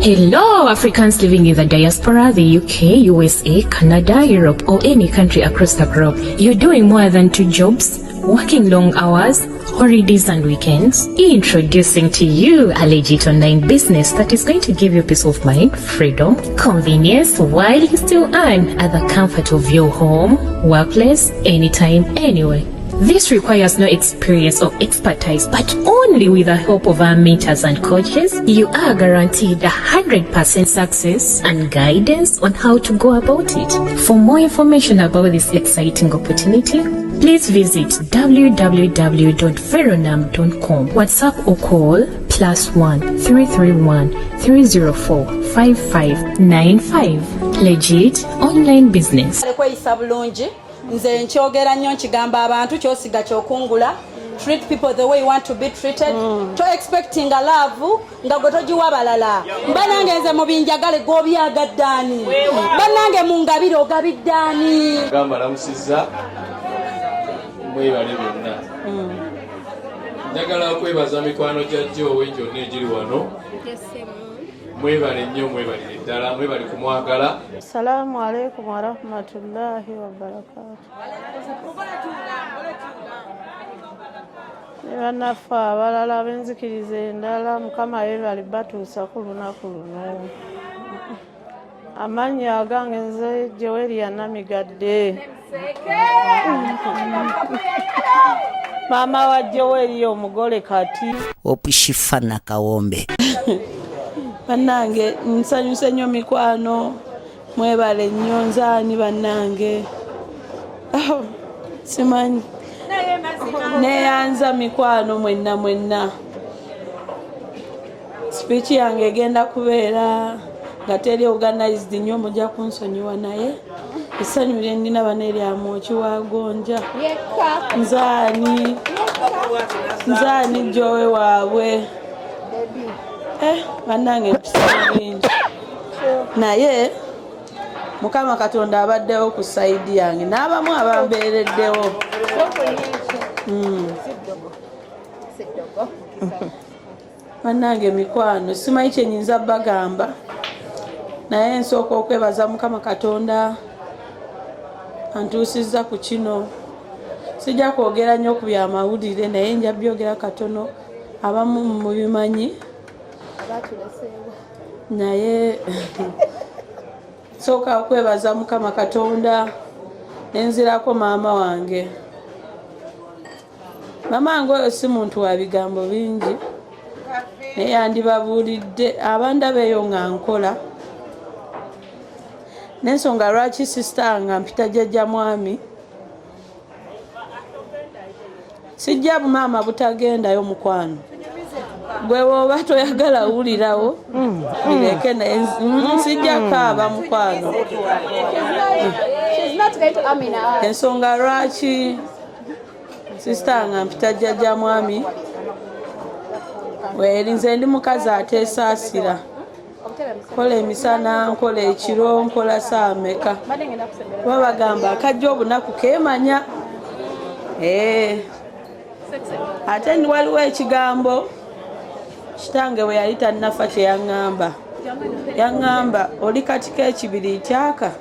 Hello, Africans living in the diaspora, the UK, USA, Canada, Europe, or any country across the globe. You're doing more than 2 jobs, working long hours, holidays and weekends. Introducing to you a legit online business that is going to give you peace of mind, freedom, convenience, while you still earn at the comfort of your home, workplace, anytime, anywhere. This requires no experience or expertise, but only with the help of our mentors and coaches, you are guaranteed 100% success and guidance on how to go about it. For more information about this exciting opportunity, please visit www.veronam.com, WhatsApp or call +1 331 304 5595. Legit online business. Nze nkyogera nnyo nkigamba abantu kyosiga kyokungula. Treat people the way you want to be treated. To expecting a love nga gwe togiwa balala. Banange nze mu binjagale gw'obyagaddaani. Banange mu ngabire ogabiddaani. Gamba lamusizza mwebale byonna. Njagala kwebaza mikwano gya Jowe gyonna egiri wano. Mwebale nnyo mwebalire ddala mwebale kumwagala. Assalamu alaikum wa rahmatullahi wa barakatuh. Banafa abalala benzikiriza endala Mukama yeebale batuusa ku lunaku luno. Amannya agange nze Joweria namigadde. Mama wa Joweria omugole kati. Opishifana kawombe. Bannange nsanyuse nnyo mikwano mwebale nnyo nzaani bannange. Simanyi neyanza mikwano mwenna. Speech yange egenda kubeera nga teri organized nnyo mujja kunsonyiwa naye essanyu lye nnina baneryamu okiwagonja nzaani Jowe waabwe. Bannange mpisa bingi naye Mukama Katonda abaddewo ku sayidi yange n'abamu abambeereddewo. Bannange mikwano simanyi kyenyinza bagamba naye nsooka okwebaza Mukama Katonda antuusizza ku kino. Sijja kwogera nnyo ku byamawulire naye nja byogera katono abamu mubimanyi naye soka okwebaza Mukama Katonda nenzirako maama wange. Mama wange oyo si muntu wa bigambo bingi naye yandibabuulidde abandaba eyo nga nkola n'ensonga lwaki sisita nga mpita jjajja mwami sijja bumaama butagendayo mukwano. Gwe woba toyagala wulirawo bireke naye sijja kaaba mukwano. Ensonga lwaki sisita nga mpita jjajja mwami nze ndi mukazi ateesaasira. Nkola emisana nkola ekiro nkola saa meka. Kuba bagamba akajja obunaku keemanya. Ate waliwo ekigambo kitange bwe yali tannafa kye yaŋŋamba oli katika ekibiri kyaka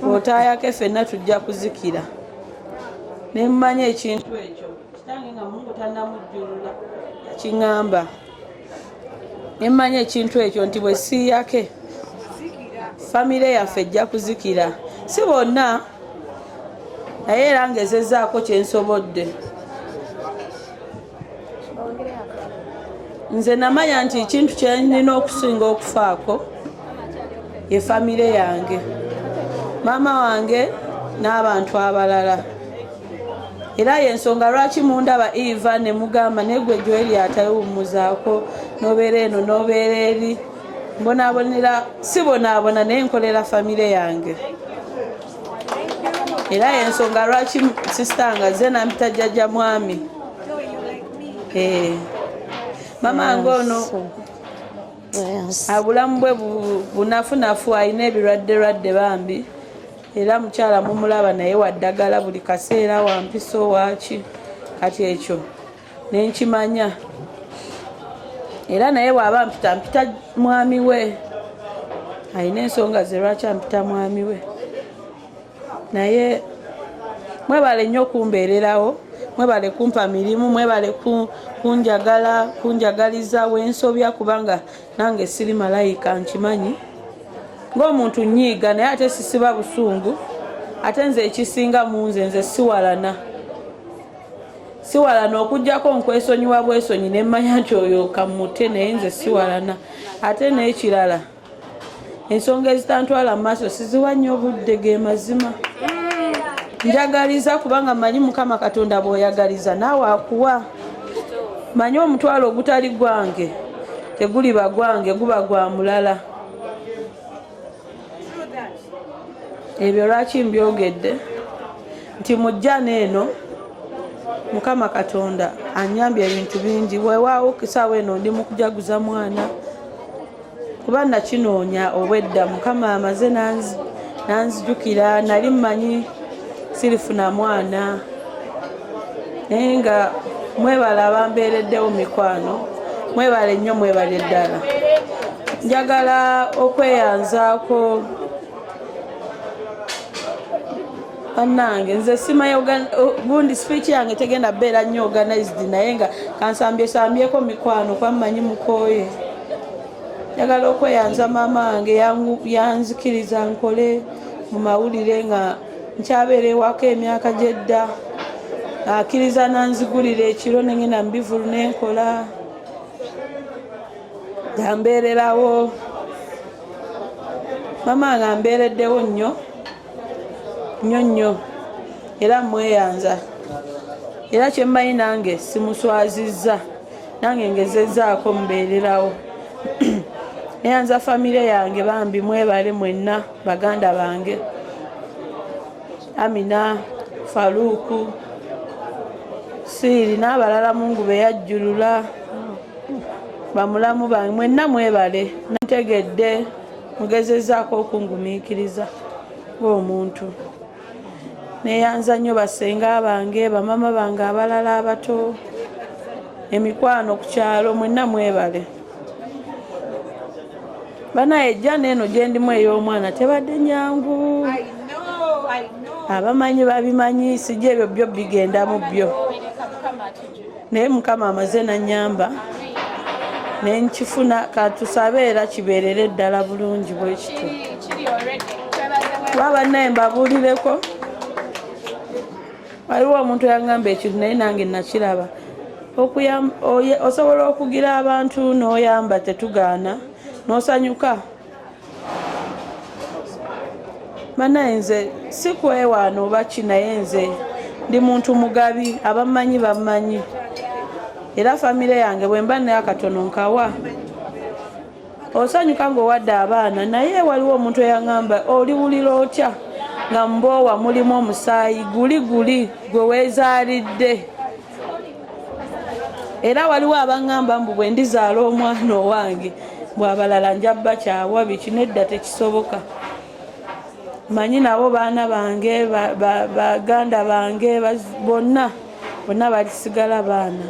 otaayako ffenna tujja kuzikira. Ne mmanya ekintu ekyo kitange nga Mungu tannamujjulula yakiŋŋamba. Ne mmanya ekintu ekyo nti bwe siiyake famire yaffe ejja kuzikira. Si bonna naye era ngezezzaako kye nsobodde. Nze namanya nti ekintu kye nina okusinga okufaako ye famire yange, maama wange n'abantu abalala. Era y'ensonga lwaki mundaba Eva ne mugamba negwe Joweria atawummuzaako n'obeera eno n'obeera eri. Mbonaabonera si bonaabona naye nkolera famire yange. Era y'ensonga lwaki sisita nga ze nampita jjajja mwami. Mama wange ono abulamu bwe bunafunafu alina ebirwadde bambi. Era mukyala mumulaba naye waddagala buli kaseera wampiso waki kati ekyo nenkimanya. era naye bw'aba mpita mwami we alina ensonga ze lwaki ampita mwami we naye mwebale nnyo kumbeererawo mwebale kumpa mirimu mwebale kunjagaliza wensobya kubanga nange siri malayika nkimanyi ng'omuntu nyiiga naye ate sisiba busungu ate nze ekisinga mu nze siwalana okujjako nkwesonyiwa bwesonyi nemmanya nti oyo kammute naye nze siwalana ate n'ekirala ensonga ezitantwala mu maaso siziwa nnyo obudde ge mazima njagaliza kubanga manyi Mukama Katonda bw'oyagaliza naawe akuwa manyi omutwalo ogutali gwange teguliba gwange guba gwa mulala ebyo lwaki mbyogedde nti mujjana eno Mukama Katonda anyambye ebintu bingi weewaawo kisaawa eno ndi mu kujaguza mwana kuba nakinoonya obwedda Mukama amaze nanzijukira nali mmanyi sirifuna mwana naye nga mwebale abambeereddewo mikwano mwebale nnyo mwebale ddala njagala okweyanzaako bannange nze simaye gundi speech yange tegenda beera nnyo organized naye nga kansambyeko mikwano kwammanyi mukooye njagala okweyanza maama wange yanzikiriza nkole mu mawulire nga nkyabeera ewaka emyaka gyedda akkiriza nanzigulira ekiro nengenda mubivulu nenkola yambeererawo maama wange ambeereddewo nnyo era mweyanza era kyemmanyi nange simuswazizza nange ngezezzaako mubeererawo neyanza famire yange bambi mwebale mwenna baganda bange Amina Faluku Siri n'abalala Mungu beyajjulula bamulamu bange mwenna mwebale nantegedde mugezezzaako okungumiikiriza ng'omuntu neyanza nnyo basenga bange bamama bange abalala abato emikwano ku kyalo mwenna mwebale banaye ejjana eno gye ndimu ey'omwana tebadde nyangu abamanyi babimanyi sijja ebyo byo bigenda mu byo naye Mukama amaze nannyamba nenkifuna katusabe era kibeerere ddala bulungi bwe kityo kuba bannaye mbabuulireko waliwo omuntu yangamba ekintu naye nange nakiraba osobola okugira abantu n'oyamba tetugaana n'osanyuka bannaye nze si kwewaana oba ki naye nze ndi muntu mugabi abamanyi bammanyi era famire yange bwe mba naye akatono nkawa osanyuka ng'owadde abaana naye waliwo omuntu eyangamba oliwulira otya nga mboowa mulimu omusaayi guli gwe weezaalidde era waliwo abangamba mbu bwe ndizaala omwana owange bw'abalala njabba kyawa biki nedda tekisoboka manyi nabo baana bange baganda bange bonna balisigala baana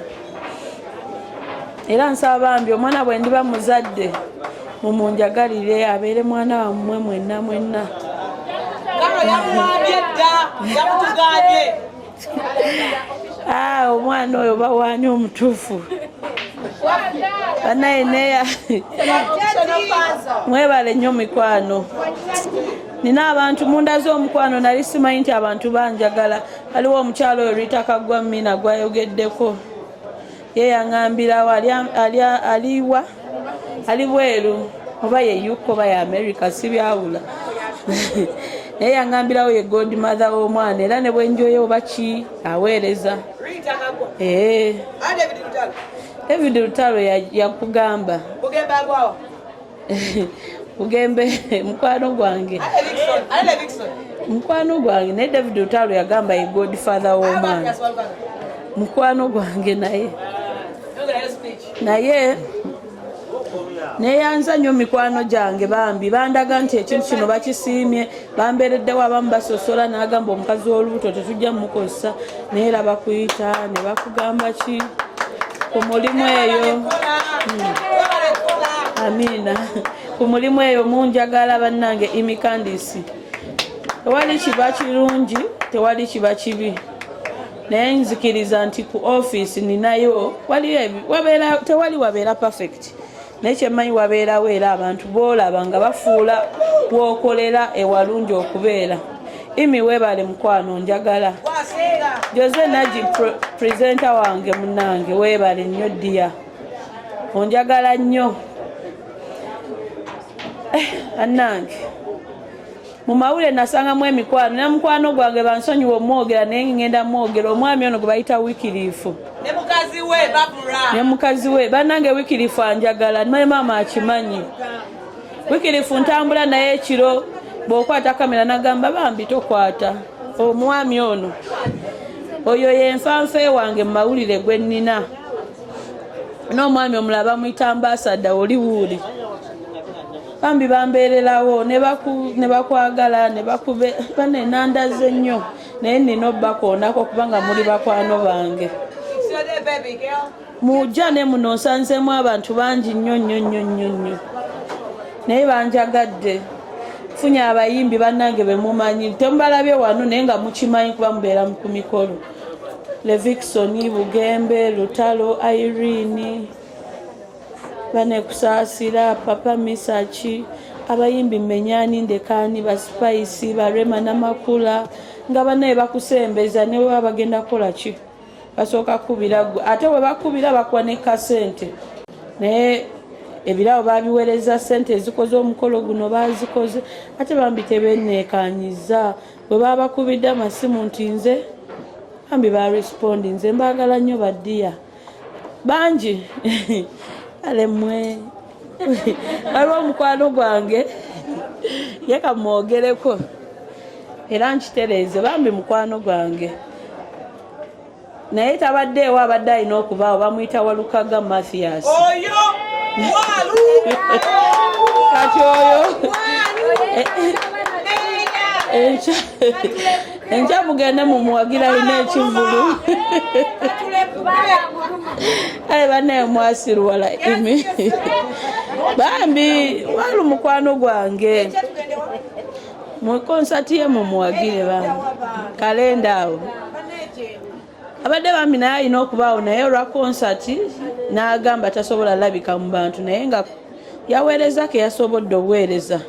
era nsaba bambi omwana bwe ndiba muzadde mumunjagalire abeere mwana wammwe mwenna omwana oyo bawaani omutuufu banaye neya mwebale nnyo mikwano nina abantu munda z'omukwano nali simanyi nti abantu banjagala waliwo omukyalo oyo Rita gwa Mina gwayogeddeko ye yaŋambirawo aliwa ali bweru oba ye yuko oba ya America sibyawula naye yaŋambirawo ye godmother w'omwana era ne bwenjoyo oba ki aweereza David Lutalo yakugamba ugembe mukwano gwange naye David Lutalo yagamba ye godfather w'omwana mukwano gwange naye neyanza nnyo mikwano gyange bambi bandaga nti ekintu kino bakisiimye bambeereddewo abamu basosola n'agamba omukazi w'olubuto tetujja mumukozesa naye era bakuyita ne bakugamba ki ku mulimu eyo amina ku mulimu eyo munjagala bannange imikandisi tewali kiba kirungi tewali kiba kibi naye nzikiriza nti ku office ninayo tewali wabeera perfect naye kyemmanyi wabeerawo era abantu boolaba nga bafuula wokolera ewalungi okubeera imi weebale mukwano njagala Jose Naji presenter wange munange weebale nnyo ddiya onjagala nnyo annange mu mawule nasangamu emikwano ne mukwano gwange bansonyiwa omwogera naye ngenda mwogera omwami ono gwe bayita wikiriifu ne mukazi we bannange wikiriifu anjagala naye maama akimanyi wikiriifu ntambula naye ekiro bw'okwata kamera nagamba bambi tokwata omwami ono oyo yenfanfe wange mu mawulire gwe nnina n'omwami omulala bamuyita ambasada oli wuuli bambi bambeererawo ne bakwagala ne bakube banenandaze nnyo naye nina obbakoonako kubanga muli bakwano bange mujja ne muno nsanzemu abantu bangi nnyo nnyo nnyo nnyo nnyo naye banjagadde funye abayimbi bannange bemumanyi temubalabye wano naye nga mukimanyi kuba mubeera ku mikolo Levikson Bugembe Lutalo Irene banekusaasira Papa Misachi abayimbi Menyani Ndekani Baspice Barema Namakula nga banaye bakusembeza ne bwe bagenda kola ki basooka kubira ate we bakubira bakuwa ne kasente naye ebirawo babiwereza sente ezikoze omukolo guno bazikoze ate bambi tebenneekanyiza bwe babakubidde amasimu nti nze bambi barespondi nze mbaagala nnyo baddiya bangi alemwe waliwo omukwano gwange yeka mwogereko era nkitereeze bambi mukwano gwange naye tabadde ewa abadde alina okubaawo bamuyita Walukaga Mathias kati oyo enkya mugende mumuwagira alina ekivulu aye bannaye mwasiruwala imi bambi wali mukwano gwange mu konsati ye mumuwagire bambi kalenda awo abadde bambi naye alina okubaawo naye olwa konsati n'agamba tasobola labika mu bantu naye nga yaweereza ke yasobodde obuweereza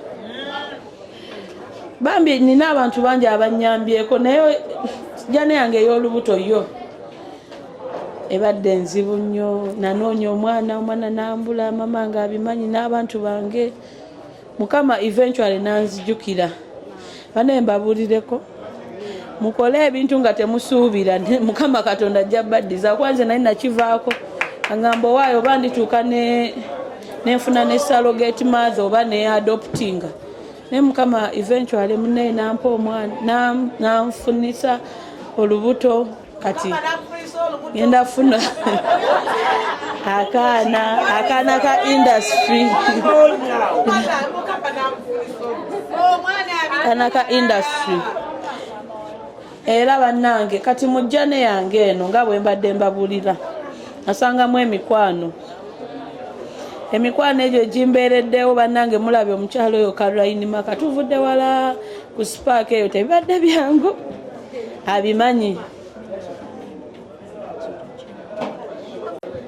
bambi nina abantu bangi abanyambyeko naye jane yange ey'olubuto yo ebadde nzibu nnyo nanoonya omwana nambula mama nga abimanyi n'abantu bange mukama eventually nanzijukira banaye mbabuulireko mukole ebintu nga temusuubira mukama katonda ajja baddiza kwanze naye nakivaako agamba waayo oba ndituuka nenfuna ne surrogate mother oba ne adoptinga naye mukama eventually munaye nampa omwana nanfunisa olubuto kati ngenda funa akaana ka industry akaana industry era bannange kati mujja ne yange eno nga bwe mbadde mbabuulira nasangamu emikwano egyo gimbeereddewo bannange mulabye omukyalo oyo Caroline Maka tuvudde wala ku spark eyo tebibadde byangu abimanyi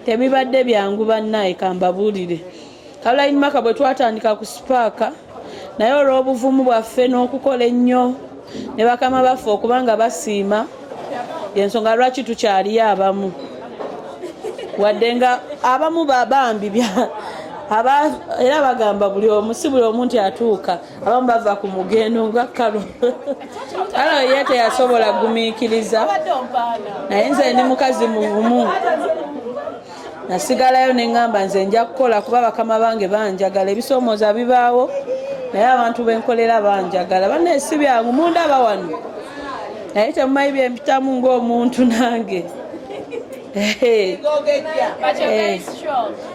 tebibadde byangu bannaye kambabuulire Caroline Maka bwe twatandika ku spark naye olw'obuvumu bwaffe n'okukola ennyo ne bakama baffe okubanga basiima yensonga lwaki tukyaliyo abamu wadde nga abamu babambi era bagamba buli omu si buli omu nti atuuka abamu bava ku mugendo nga kalo kalo ye teyasobola gumiikiriza naye nze ndi mukazi muvumu nasigalayo neŋŋamba nze nja kukola kuba bakama bange banjagala ebisoomooza bibaawo naye abantu benkolera banjagala bannaye si byangu mundaba wano naye temumanyi byempitamu ng'omuntu nange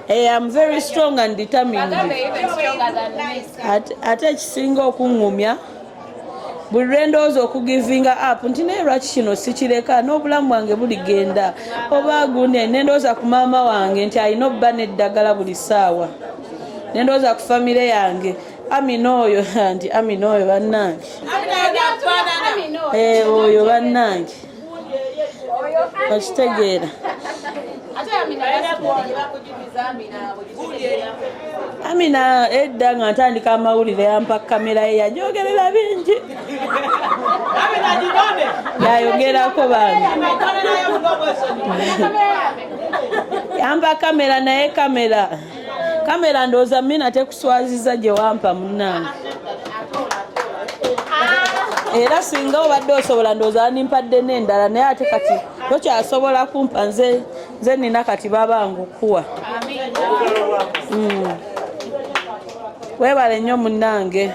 I'm very strong and determined. Ate ekisinga okuŋŋumya buli lwendowooza okugivinga up nti naye lwaki kino sikireka n'obulamu bwange buligenda oba gundi nendowooza ku maama wange nti alina obba n'eddagala buli ssaawa nendoza ku family yange Amina oyo anti Amina oyo bannange oyo bannange okitegeera Amina edda nga ntandika amawulire yampa kamera ye yajogerera bingi yayogerako bange yampa kamera naye kamera ndowooza mina tekuswaziza gye wampa munnange era singa obadde osobola ndowooza nimpadde n'endala naye ate kati tokyasobola kumpa nze nina kati babangu kuwa weebale nnyo munnange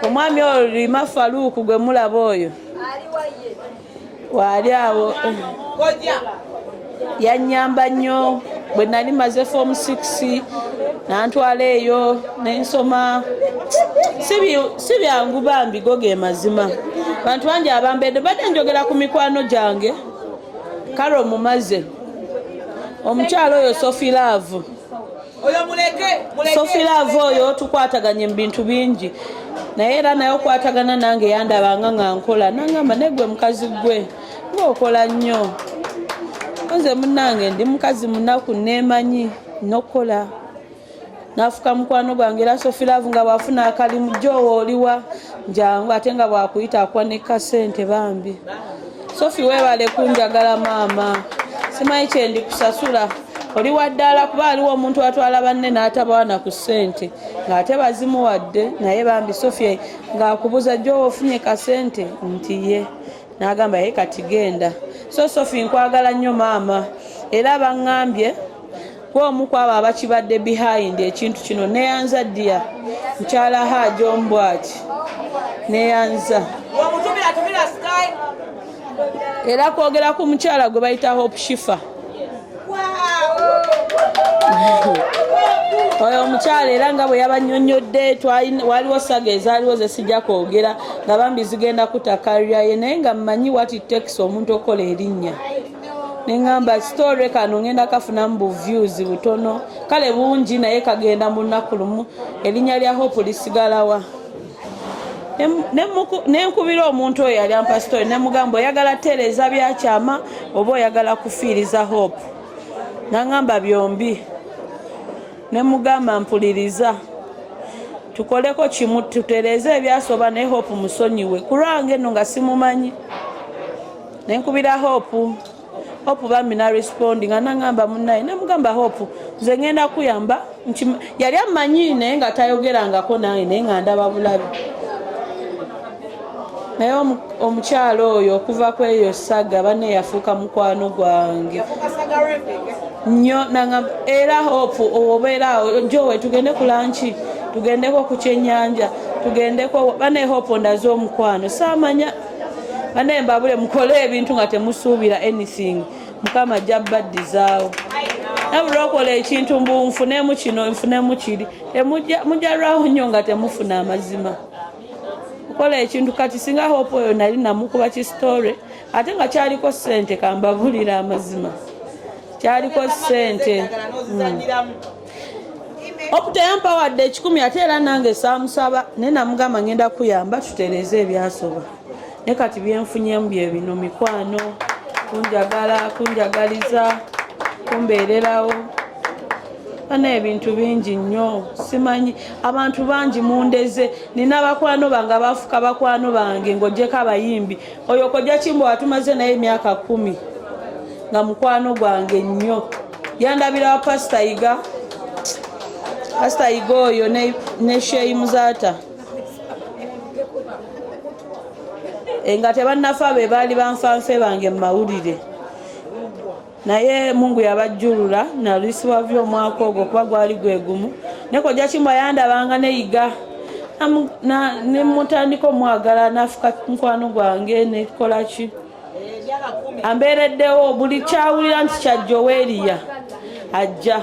omwami oyo Lima Faluuku gwe mulaba oyo waali awo yannyamba nnyo bwe nali maze form 6 nantwala eyo nensoma si byangu bambi go ge mazima bantu bangi abambedde badde njogera ku mikwano gyange kale omumaze omukyalo oyo Sophie Love Sophie Love oyo tukwataganye mu bintu bingi naye era naye okwatagana nange yandabanga nga nkola nangamba negwe mukazi gwe ng'okola nnyo nze munnange ndi mukazi munaku neemanyi nokola nafuka mukwano gwange era Sophie Love nga bwafuna akalimu Jowe oliwa njangu ate nga bwakuyita akuwa ne kasente bambi Sophie weebale kunjagala maama simanyi kye ndi kusasula oli waddala kuba aliwo omuntu atwala banne n'atabawana ku ssente ng'ate bazimuwadde naye bambi Sophie ng'akubuza Jowe ofunye kasente nti ye n'agamba ye kati genda so Sophie nkwagala nnyo maama era baŋŋambye omu kwabo abakibadde behind ekintu kino neyanza ddia mukyala Haji Ombwati neyanza era kwogera ku mukyala gwe bayita Hope Shifa oyo omukyala era nga bwe yabannyonnyodde waliwo saga ezaaliwo ze sijja kwogera nga bambi zigenda kutakalira ye naye nga mmanyi what it takes omuntu okola erinnya neŋŋamba story kano ngenda kafunamu buviews butono kale bungi naye kagenda mu lunaku lumu erinnya lya Hope lisigalawa nenkubira omuntu oyo yali ampa story nemugamba oyagala tereeza byakyama oba oyagala kufiiriza Hope naŋŋamba byombi nemugamba mpuliriza tukoleko kimu tutereeze ebyasoba naye Hope musonyiwe kulwange eno nga simumanyi nenkubira Hope bambi na respondi nga naŋŋamba munnaye nemugamba Hope nze ngenda kuyamba yali amanyi naye nga tayogerangako nange naye nga ndaba bulabi naye omukyalo oyo okuva ku eyo saga banne yafuuka mukwano gwange nnyo naŋŋamba era Hope obeera Jowe tugende ku lanchi tugendeko ku kyennyanja tugendeko banne Hope ndaze omukwano saamanya banne mbabule mukole ebintu nga temusuubira anything Mukama ajja baddizaawo nabula okola ekintu mbu nfunemu kino nfunemu kiri mujjalwawo nnyo nga temufuna amazima okola ekintu kati singa Hope oyo nali namukuba kisitore ate nga kyaliko ssente kambabulira amazima kyaliko ssente Hope teyampa wadde 10 ate era nange saamusaba naye namugamba ngenda kuyamba tutereeze ebyasoba ne kati byenfunyemu bye bino mikwano kunjagaliza kumbeererawo bana ebintu bingi nnyo simanyi abantu bangi mundeze nina bakwano bange abafuka bakwano bange ng'ogyeko abayimbi oyo kojja Kimbo watumaze naye emyaka 10 nga mukwano gwange nnyo yandabira wa Pastor Iga oyo ne Sheyi Muzaata nga tebannafa be baali banfanfe bange mu mawulire naye Mungu yabajjulula nalisibwa byo omwaka ogwo kuba gwali gwegumu ne kojja Kimbo yandabanga neyiga ne mutandika omwagala nafuka mukwano gwange nekola ki ambeereddewo buli kyawulira nti kya Joweria ajja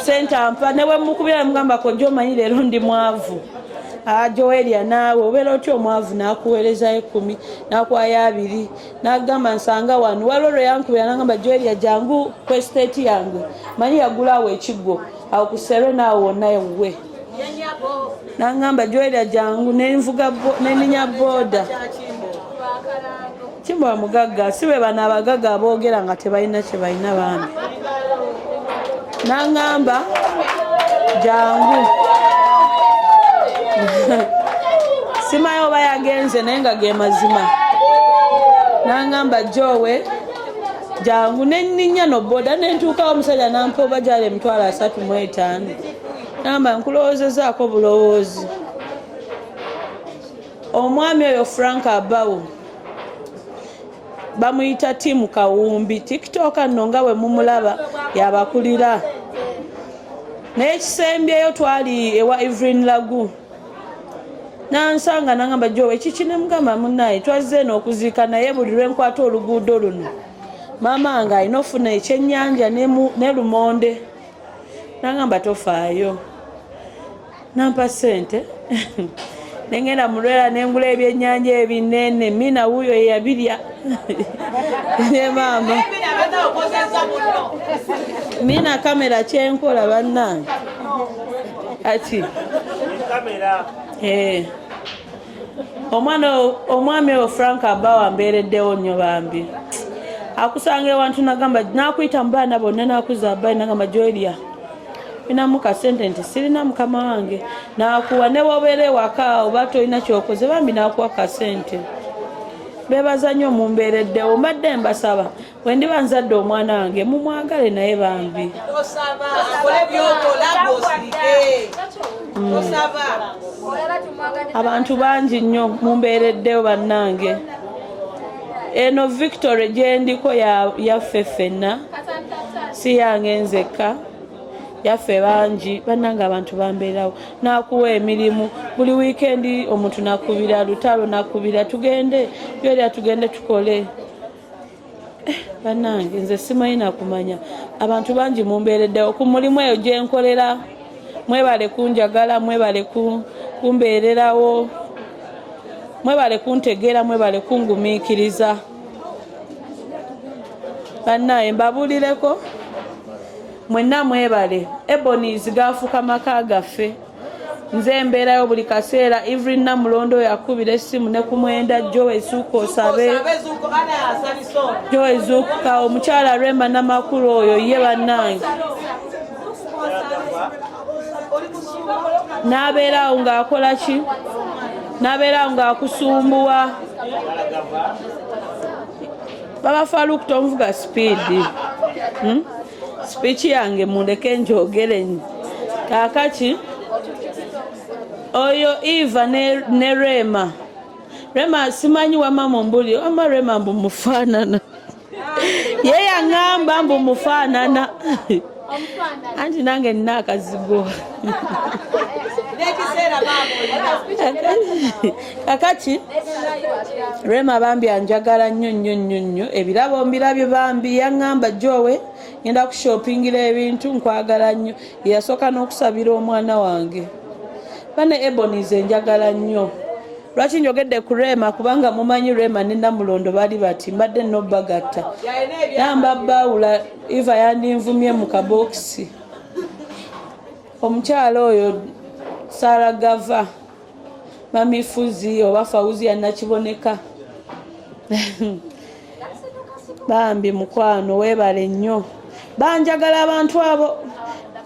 senta mpa ne bwe mukubira mugamba ko omanyi leero ndi mwavu Joweria naawe obeera otya omwavu n'akuweerezayo 10 n'akwaya 2 n'agamba nsanga wano waliwo lwe yankubira n'agamba Joweria jangu ku estate yange manyi yagulaawo ekigwo awo ku Serena wonna ewuwe n'angamba Joweria jangu neninya boda Kimbo mugagga si bwe bano abagagga aboogera nga tebalina kye balina bambi n'angamba jangu simayo oba yagenze naye nga ge mazima n'angamba Jowe jangu neninya no boda nentuukawo omusajja nampa obajala emitwalo 35 n'angamba nkulowoozezaako bulowoozi omwami oyo Frank Abawo bamuyita Timu Kawumbi TikTok nno nga bwe mumulaba yabakulira naye ekisembyeyo twali ewa Evelyn Lagu nansanga nangamba Jowe ekiki ne mugamba munnaye twazze n'okuziika naye buli lwenkwata oluguudo luno maama nga alina ofuna ekyennyanja ne lumonde nangamba tofaayo nampa ssente nengenda mulwera nengula ebyennyanja ebinene mina wuyo yabirya ne maama mina kamera kyenkola bannange ati omwami oyo Frank Abawa mbeereddewo nnyo bambi akusanga ewantu nagamba nakuyita mu baana bonna nakuza abayi nagamba Joweria inamu kasente nti sirina mukama wange nakuwa ne wobeera ewaka oba tolina kyokoze bambi nakuwa kasente bebaza nnyo mumbeereddewo mbadde mbasaba bwe ndiba nzadde omwana wange mumwagale naye bambi abantu bangi nnyo mumbeereddewo bannange eno Victory gyendiko yaffe ffenna si yange nzekka yaffe bangi bannange abantu bambeerawo nakuwa emirimu buli wiikendi omuntu nakubira lutalo nakubira tugende Joweria tugende tukole bannange nze simanyi nakumanya abantu bangi mumbeereddewo ku mulimu eyo gyenkolera mwebale kunjagala mwebale kumbeererawo mwebale kuntegeera mwebale kungumiikiriza bannaye mbabulireko mwenna mwebale Ebonies gafuka maka gaffe nze mbeerayo buli kaseera Evelyn Namulondo yakubira essimu ne kumwenda Jowe Zuuka osabe Jowe Zuuka omukyala Rema Namakulu oyo ye bannange n'abeerawo ng'akola ki n'abeerawo ng'akusumbuwa baba Faruku tomuvuga sipiidi speech yange mundeke njogere kakaki oyo Eva ne Rema simanyi wa mama mbuli ama Rema mbu mufaanana ye yaŋŋamba mbu mufaanana anti nange nina akazigo kakati Rema bambi anjagala nnyo ebirabo mbirabye bambi yaŋŋamba Jowe ngenda kushopingira ebintu nkwagala nnyo yasooka n'okusabira omwana wange bane Ebonies njagala nnyo lwaki njogedde ku Rema kubanga mumanyi Rema ne Namulondo bali bati mbadde nobagatta yamba bawula Eva yandinvumye mu kabokisi omukyala oyo Sara Gava Mami Fuzi oba Fauzi yanakiboneka bambi mukwano webale nnyo banjagala abantu abo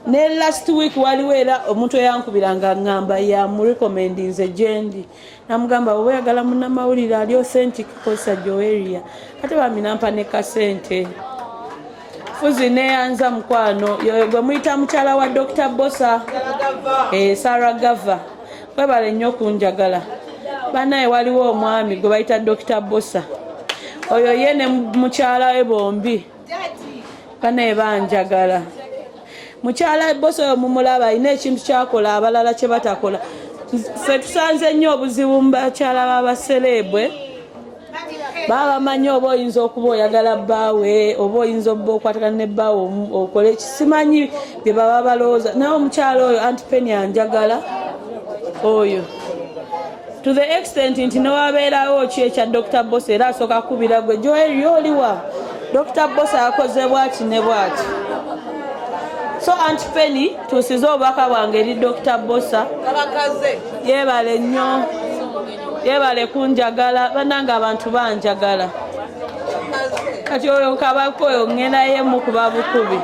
ne last week waliwo era omuntu eyankubiranga ngamba ya murekomendinze gyendi namugamba oba oyagala munnamawulire ali authentic kosa Joweria ate bambi nampa ne kasente Fuzi neyanza mukwano yoyo gwe muyita mukyala wa Dr. Bosa Sara Gava webale nnyo kunjagala banaye waliwo omwami gwe bayita Dr. Bosa oyo ye ne mukyala we bombi banaye banjagala mukyala Bosa oyo mumulaba alina ekintu kyakola abalala kye batakola ffe tusanze nnyo obuzibu mu bakyala b'abaserebwe baba bamanyi oba oyinza okuba oyagala bbaawe oba oyinza obba okwatagana ne bbaawe okole ekisimanyi bye baba balowooza naye omukyala oyo Aunty Penny anjagala oyo to the extent nti newabeerawo ki ekya Dr. Bosa era asooka kubira gwe Joweria oliwa Dr. Bosa yakoze bwaki ne bwaki So Aunt Penny tusize obubaka bwange eri Dr. Bosa. Yeebale nnyo. Yeebale kunjagala. Bannange abantu banjagala. Kati oyo kabako oyo ngenda yemu kuba bukubi.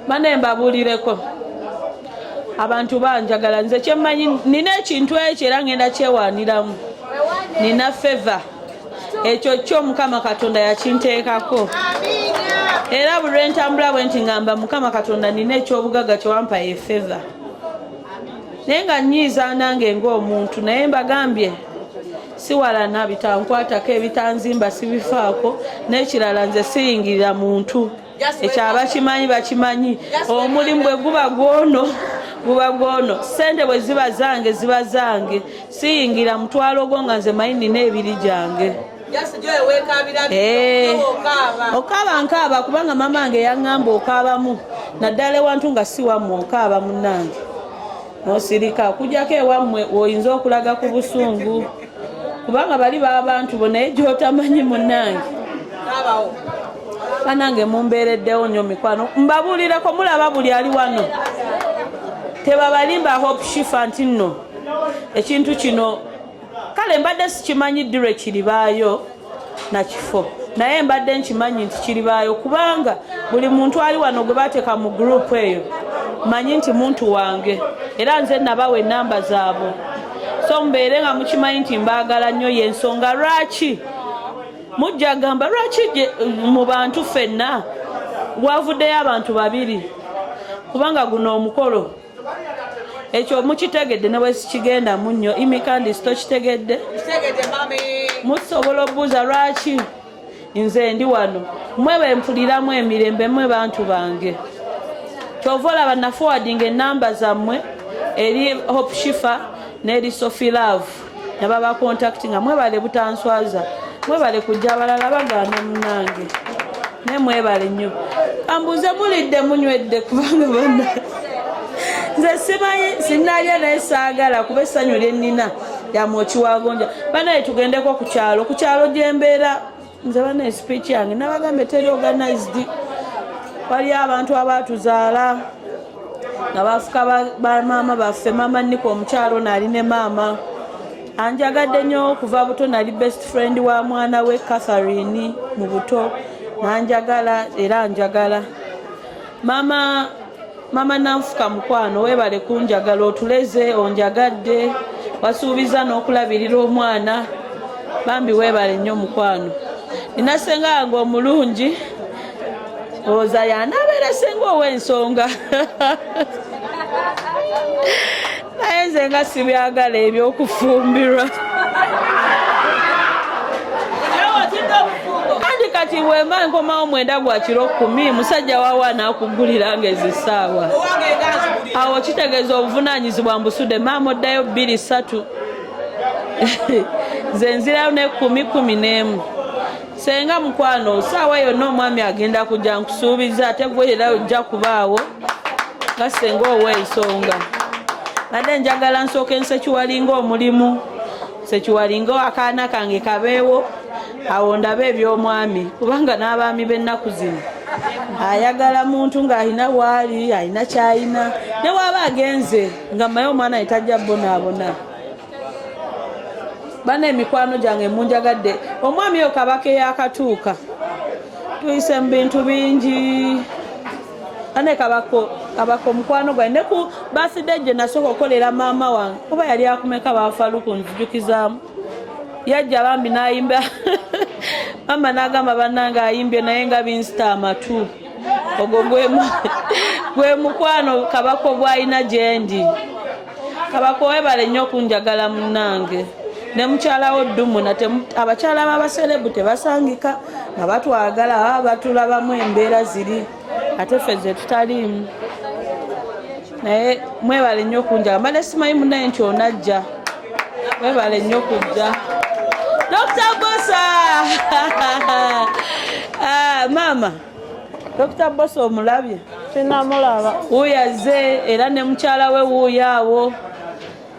Bane mbabulireko. Abantu banjagala. Nze kyemmanyi nina ekintu ekyo era ngenda kyewaaniramu. Nina favor. Ekyo kyo Mukama Katonda yakinteekako. Era buli lwe ntambula bwe nti ngamba Mukama Katonda nina ekyobugagga kyewampa ye favor. Naye nga nnyiiza nange ng'omuntu naye mbagambye si walana bitankwatako ebitanzimba sibifaako n'ekirala nze siyingirira muntu ekyo abakimanyi bakimanyi omulimu bwe guba gwono ssente bwe ziba zange siyingira mutwalo gwo nga nze manyi nina ebiri gyange. Okaaba nkaaba kubanga mama wange yaŋŋamba okaabamu naddala ewantu nga si wammwe okaaba munnange n'osirika kujjako ewammwe oyinza okulaga ku busungu kubanga bali b'abantu bo naye gy'otamanyi munnange. Banange mumbeereddewo nnyo mikwano mbabuulireko mulaba buli ali wano tebabalimba Hope Shifa nti nno ekintu kino kale mbadde sikimanyi ddiro kiribaayo na kifo naye mbadde nkimanyi nti kiribaayo kubanga buli muntu ali wano gwe bateeka mu gurupu eyo manyi nti muntu wange era nze nabawa ennamba zaabwe so mbeere nga mukimanyi nti mbaagala nnyo y'ensonga lwaki mujja gamba lwaki mu bantu ffenna wavuddeyo abantu babiri kubanga guno omukolo ekyo mukitegedde ne bwe sikigenda mu nnyo imikandisi tokitegedde musobola obuuza lwaki nze ndi wano mmwe bempuliramu emirembe mmwe bantu bange kyova olaba naforwardinga ennamba zammwe eri Hope Shifa n'eri Sophie Love nababa contactinga mwebale butanswaza mwebale kujja abalala bagaana munnange ne mwebale nnyo ambuze mulidde munywedde kubanga bonna nze simanyi sinnalya naye saagala kuba essanyu lye nnina lyamwoki wagonja banaye tugendeko ku kyalo gyembeera nze banaye speech yange nabagambe teri organized waliyo abantu abaatuzaala nga bafuka bamaama baffe maama Niko omukyalo naali ne maama anjagadde nnyo okuva buto nali best friend wa mwana we Catherine mu buto nanjagala era njagala mama nanfuka mukwano webale kunjagala otuleze onjagadde wasuubiza n'okulabirira omwana bambi webale nnyo mukwano nina senga wange omulungi oza yanaabeera senga ow'ensonga naye nze nga sibyagala ebyokufumbirwa andi kati bwemba nkomawo mwenda gwa kiro 10 musajja waawo anaakuguliranga ezisaawa awo kitegeeza obuvunaanyizibwa mbusudde maama oddayo 2-3 nze nzirayo ne 10-11 senga mukwano saawa yonna omwami agenda kujja nkusuubiza ate gwe era ojja kubaawo nga senga ow'ensonga nadde njagala nsooke nsekiwalinga omulimu sekiwalinga akaana kange kabeewo awo ndabe eby'omwami kubanga n'abaami b'ennaku zino ayagala muntu ng'alina waali alina kyalina ne waaba agenze nga mmaye omwana yetajja bonaabona bana emikwano gyange munjagadde omwami yo kabaka eyakatuuka tuyise mu bintu bingi ane kabako omukwano gwange ne ku birthday gye nasooka okukolera maama wange kuba yali akumeka baafaluku nzijukizaamu yajja bambi n'ayimba mama n'agamba bannange ayimbye naye nga binsita amatu ogwo gwe mukwano kabako bw'alina gye ndi kabako webale nnyo okunjagala munnange ne mukyalawo ddumu nate abakyala b'abaserebu tebasangika nga batwagala batulabamu embeera ziri ate ffe ze tutaliimu naye mwebale nnyo okunjagala mbadde simanyi munnaye nti onajja mwebale nnyo okujja Dr. Bosa mama Dr. Bosa omulabye sinamulaba wuyaze era ne mukyala we wuuyaawo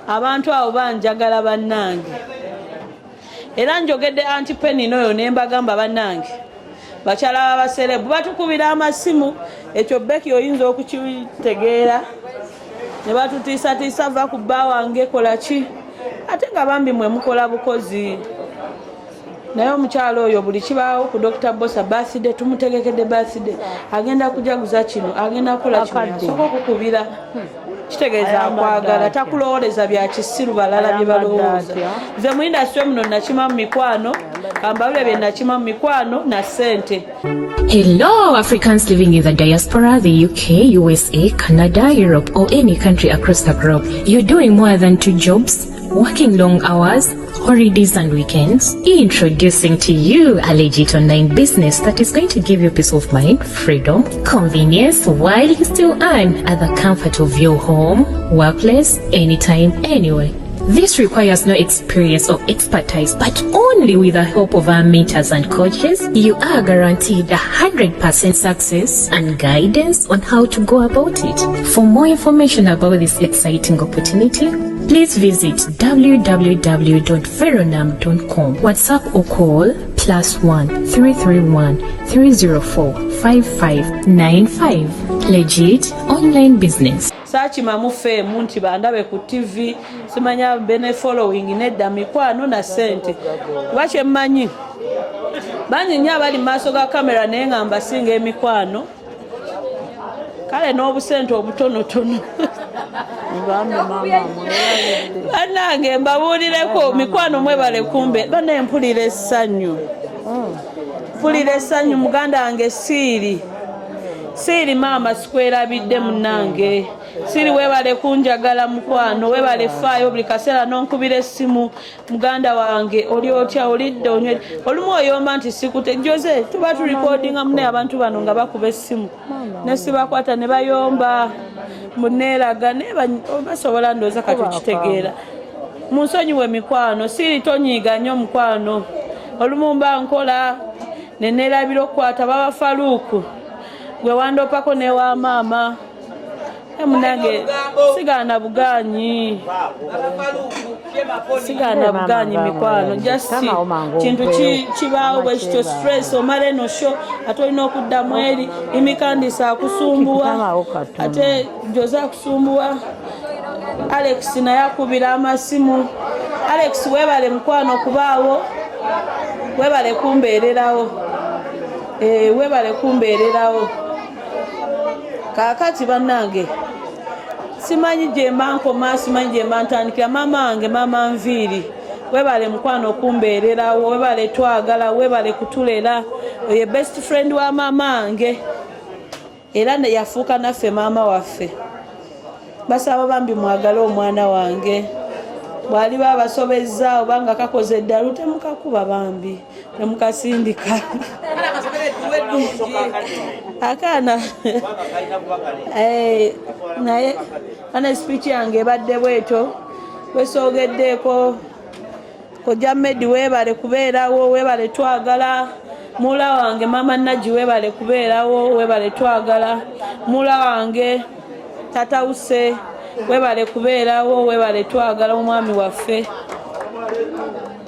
abantu abo banjagala bannange era njogedde Aunty Penny n'oyo ne mbagamba bannange bakyala b'abaserebu batukubira amasimu ekyo Beki oyinza okukitegeera ne batutiisatiisa va ku bba wange kola ki ate nga bambi mwe mukola bukozi naye omukyalo oyo buli kibaawo ku Dr. Bosa birthday tumutegekedde birthday agenda kujaguza kino agenda kukola kino soko okukubira kitegeeza akwagala takulowooleza bya kisiru balala bye balowooza nze mu indasitule muno nakima mu mikwano kambabule bye nakima mu mikwano na ssente. Hello, Africans living in the diaspora, the UK, USA, Canada, Europe, or any country across the globe. You're doing more than 2 jobs, working long hours, holidays and weekends. Introducing to you a legit online business that is going to give you peace of mind, freedom, convenience, while you still earn at the comfort of your home, workplace, anytime, anywhere. This requires no experience or expertise, but only with the help of our mentors and coaches, you are guaranteed 100% success and guidance on how to go about it. For more information about this exciting opportunity, please visit www.veronam.com. WhatsApp or call +1 331 304 5595. Legit online business. Saachima mu feemu nti bandabe ku TV simanya bene following nedda mikwano na ssente kuba kyemmanyi bangi nnyo abali mu maaso ga kamera naye nga mbasinga emikwano kale n'obusente obutonotono bannange mbabuulireko mikwano mwebale kumbe banaye mpulira essanyu muganda wange siiri maama sikwerabidde munnange siri webale kunjagala mukwano webale faayo buli kaseera nonkubira essimu muganda wange oli otya olidde onywedde olumu oyomba nti sikutejoze tuba tulikodinga mune abantu bano nga bakuba essimu ne sibakwata ne bayomba muneeraga basobola ndooza katukitegeera munsonyiwe mikwano siri tonyiiga nnyo mukwano olumu mba nkola neneerabira okukwata baba Faluuku gwe wandopako ne wa maama munange sigana buganyi mikwano just kintu kibaawo bwe kityo stress omale no show ate olina okuddamu eri imikandisa akusumbuwa ate njoza akusumbuwa Alex naye akubira amasimu Alex webale mukwano kubaawo webale kumbeererawo kakati bannange simanyi gye mbankoma simanyi gye mbantandikira maama wange maama nviiri webale mukwano okumbeererawo webale twagala webale kutulera ye best friend wa maama wange era yafuuka naffe maama waffe basaba bambi mwagale omwana wange bwaliba abasobezza obanga kakoze eddalu temukakuba bambi temukasindika akaana naye ana speech yange ebadde bweto wesoogeddeeko kojja Medi webale kubeerawo webale twagala mula wange mama Naji webale kubeerawo webale twagala mula wange tata Use webale kubeerawo webale twagala omwami waffe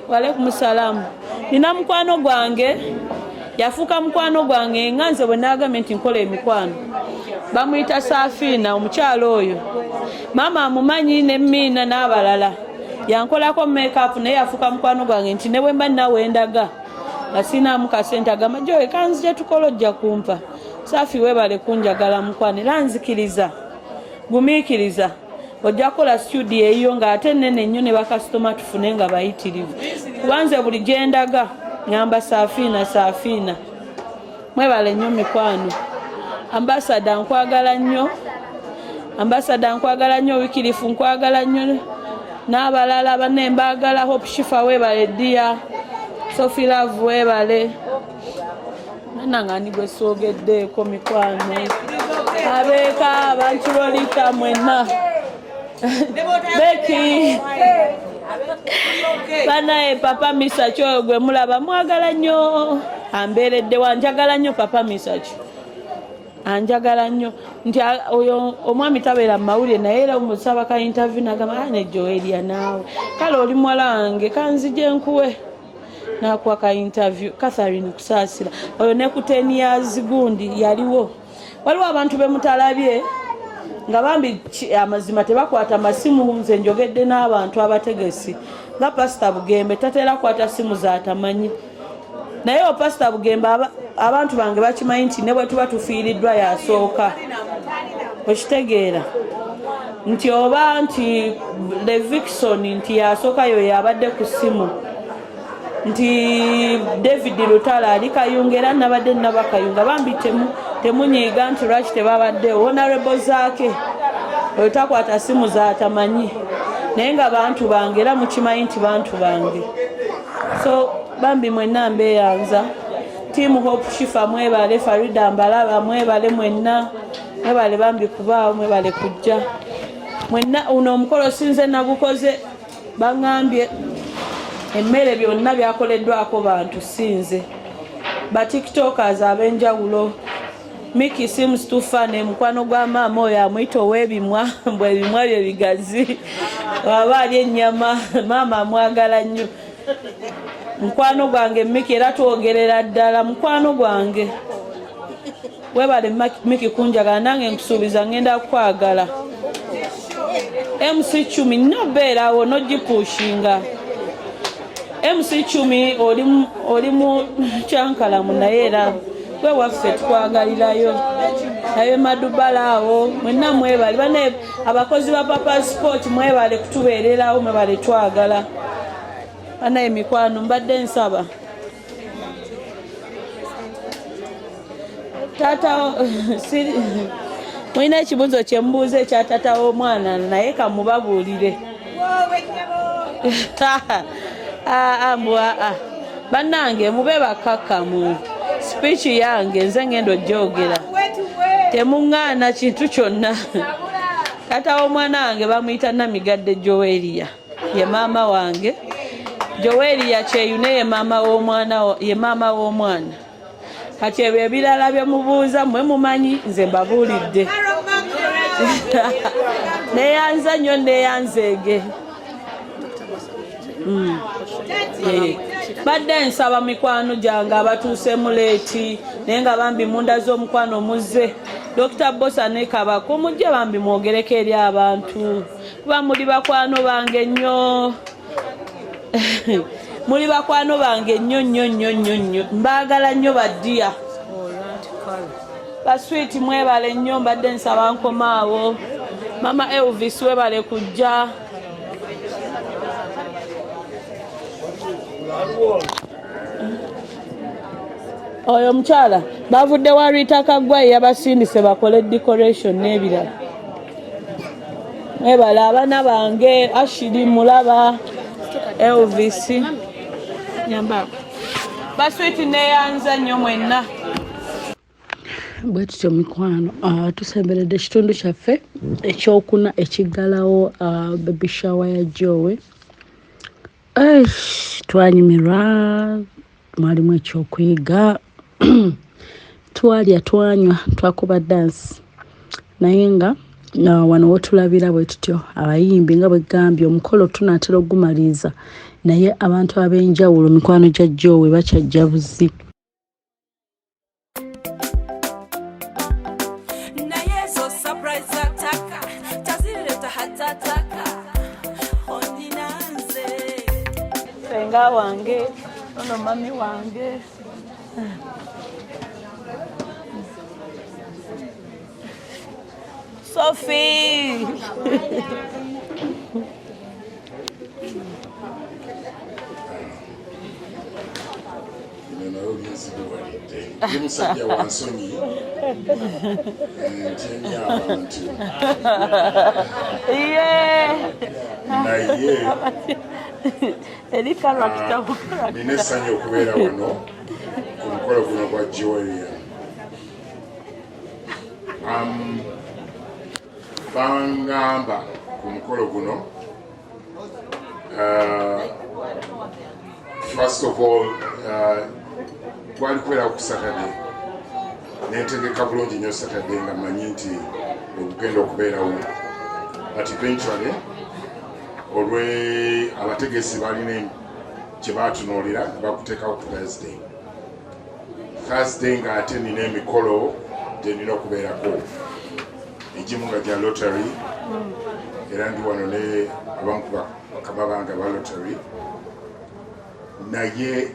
walaikum salaam nina mukwano gwange yafuuka mukwano gwange nga nze bwe naagambye nti nkola emikwano bamuyita Safiina omukyalo oyo maama amumanyi ne Miina n'abalala yankolako makeup naye yafuuka mukwano gwange nti ne bwe mba nawe ndaga nga siinaamu kasente agamba Joe kanzi gye tukola ojja kumpa Safi webale kunjagala mukwano era nzikiriza gumiikiriza ojja kukola studio eyo ng'ate nnene nnyo ne bakasitoma tufune nga bayitirivu kubanze buli gye ndaga ngamba Safiina mwebale nnyo mikwano ambasada nkwagala nnyo Wikirifu nkwagala nnyo n'abalala banne mbaagala Hope Shifa webale Dia Sophie Love webale nangani gwe soogeddeeko mikwano abeeka abantu lolika mwenna Beki banaye papa Misacho gwe mulaba mwagala nnyo ambeeredde wanjagala nnyo papa Misacho anjagala nnyo nti oyo omwami tabeera mu mawulire naye era omusaba ka interview nagamba ne Joweria naawe kale oli muwala wange kanzije nkuwe n'akwaka interview Catherine Kusaasira oyo ne ku 10 years gundi yaliwo waliwo abantu bemutalabye nga bambi amazima tebakwata masimu nze njogedde n'abantu abategesi nga Pastor Bugembe tatera kwata simu zatamanyi naye o Pastor Bugembe abantu bange bakimanyi nti ne bwe tuba tufiiriddwa yasooka okitegeera nti oba nti Levikson nti yasooka yo yabadde ku simu nti David Lutala ali Kayunga era nabadde nabakayunga bambi temunyiiga nti lwaki tebabadde honorable zaake oyo takwata simu zatamanyi naye nga bantu bange era mukimanyi nti bantu bange so bambi mwenna mbeyanza Team Hope Shifa mwebale Farida Mbalaba mwebale mwenna mwebale bambi kubaawo mwebale kujja mwenna uno omukolo sinze nagukoze bangambye emmere byonna byakoleddwako bantu sinze ba tiktokers abenjawulo Miki seems to fane mukwano gwa maama oyo amuyita ow'ebimwa mbwe ebimwa bye bigazi waba ali ennyama maama amwagala nnyo mukwano gwange Miki era twogerera ddala mukwano gwange webale Miki kunjagala nange nkusuubiza ngenda kukwagala MC 10 nobeerawo nogipushinga MC 10 oli mu kyankalamu naye era gwe waffe tukwagalirayo naye Madubalawo mwenna mwebale bane abakozi ba Papa Sport mwebale kutubeererawo mwebale twagala bana emikwano mbadde nsaba tata mwina ekibuzo kyembuuza ekya tata w'omwana naye kamubabuulire bannange mube bakakkamu speech yange nze ngenda ogyogera temuŋŋaana kintu kyonna tata w'omwana wange bamuyita Namigadde Joweria ye maama wange Joweria kyeyune ye maama w'omwana kati ebyo ebirala bye mubuuza mwe mumanyi nze mbabuulidde neyanza nnyo neyanzeege badde nsaba mikwano gyange abatuuse mu leeti naye nga bambi munda z'omukwano muzze Dr. Bosa ne Kabaka mujje bambi mwogereko eri abantu kuba muli bakwano bange nnyo muli bakwano bange nnyo mbaagala nnyo baddiya baswiti mwebale nnyo mbadde nsaba nkomaawo mama Elvis webale kujja oyo mukyala bavudde wa Rita Kaggwa yabasindise bakole decoration n'ebirala mwebale abaana bange Ashiri mulaba Elvis nyamba baswiti neyanza nnyo mwenna bwe tutyo mikwano tusemberedde ekitundu kyaffe ekyokuna ekiggalawo baby shower ya Jowe twanyumirwa mwalimu ekyokuyiga twalya twanywa twakuba dansi naye nga wano wotulabira bwe tutyo abayimbi nga bwegambye omukolo tunaatera ogumaliza naye abantu ab'enjawulo mikwano gya Jowe bakyajja buzi senga wange ono mami wange Sophie musajja wansonyi ntyemya abantu naye nina essanyu okubeera wano ku mukolo guno gwa Joweria bangamba ku mukolo guno first of all gwali kubeera ku Saturday nentegeka bulungi nnyo Saturday nga mmanyi nti okugenda okubeerawo but eventually olwe abategesi balina kye baatunuulira ne bakuteekawo ku Thursday ng'ate nina emikolo gye nina okubeerako egimu nga gya lottery era ndi wano ne abamu ku bakama bange ba lottery naye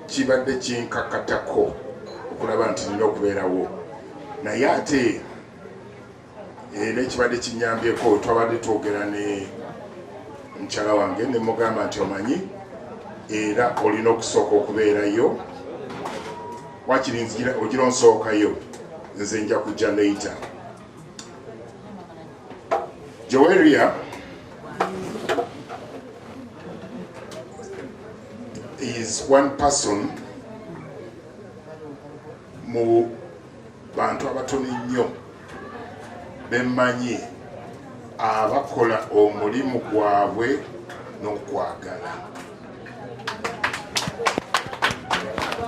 kibadde kinkakatako okulaba nti nina okubeerawo naye ate n'ekibadde kinyambyeko twabadde twogera ne mukyala wange ne mugamba nti omanyi era olina okusooka okubeerayo wakiri nzira ogira onsookayo nze nja kujja later. Joweria is one person mu bantu abatono ennyo bemmanyi abakola omulimu gwabwe n'okwagala.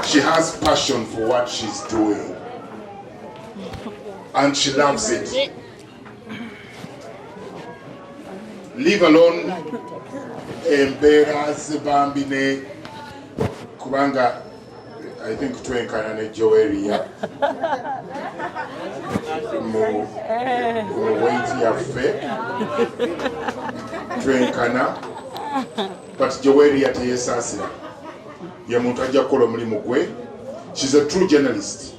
She has passion for what she's doing and she loves it. Leave alone embeera zibambine kubanga I think twenkana ne Joweria mu weight yaffe twenkana but Joweria teyesaasira ye muntu ajja kukola omulimu gwe. She's a true journalist.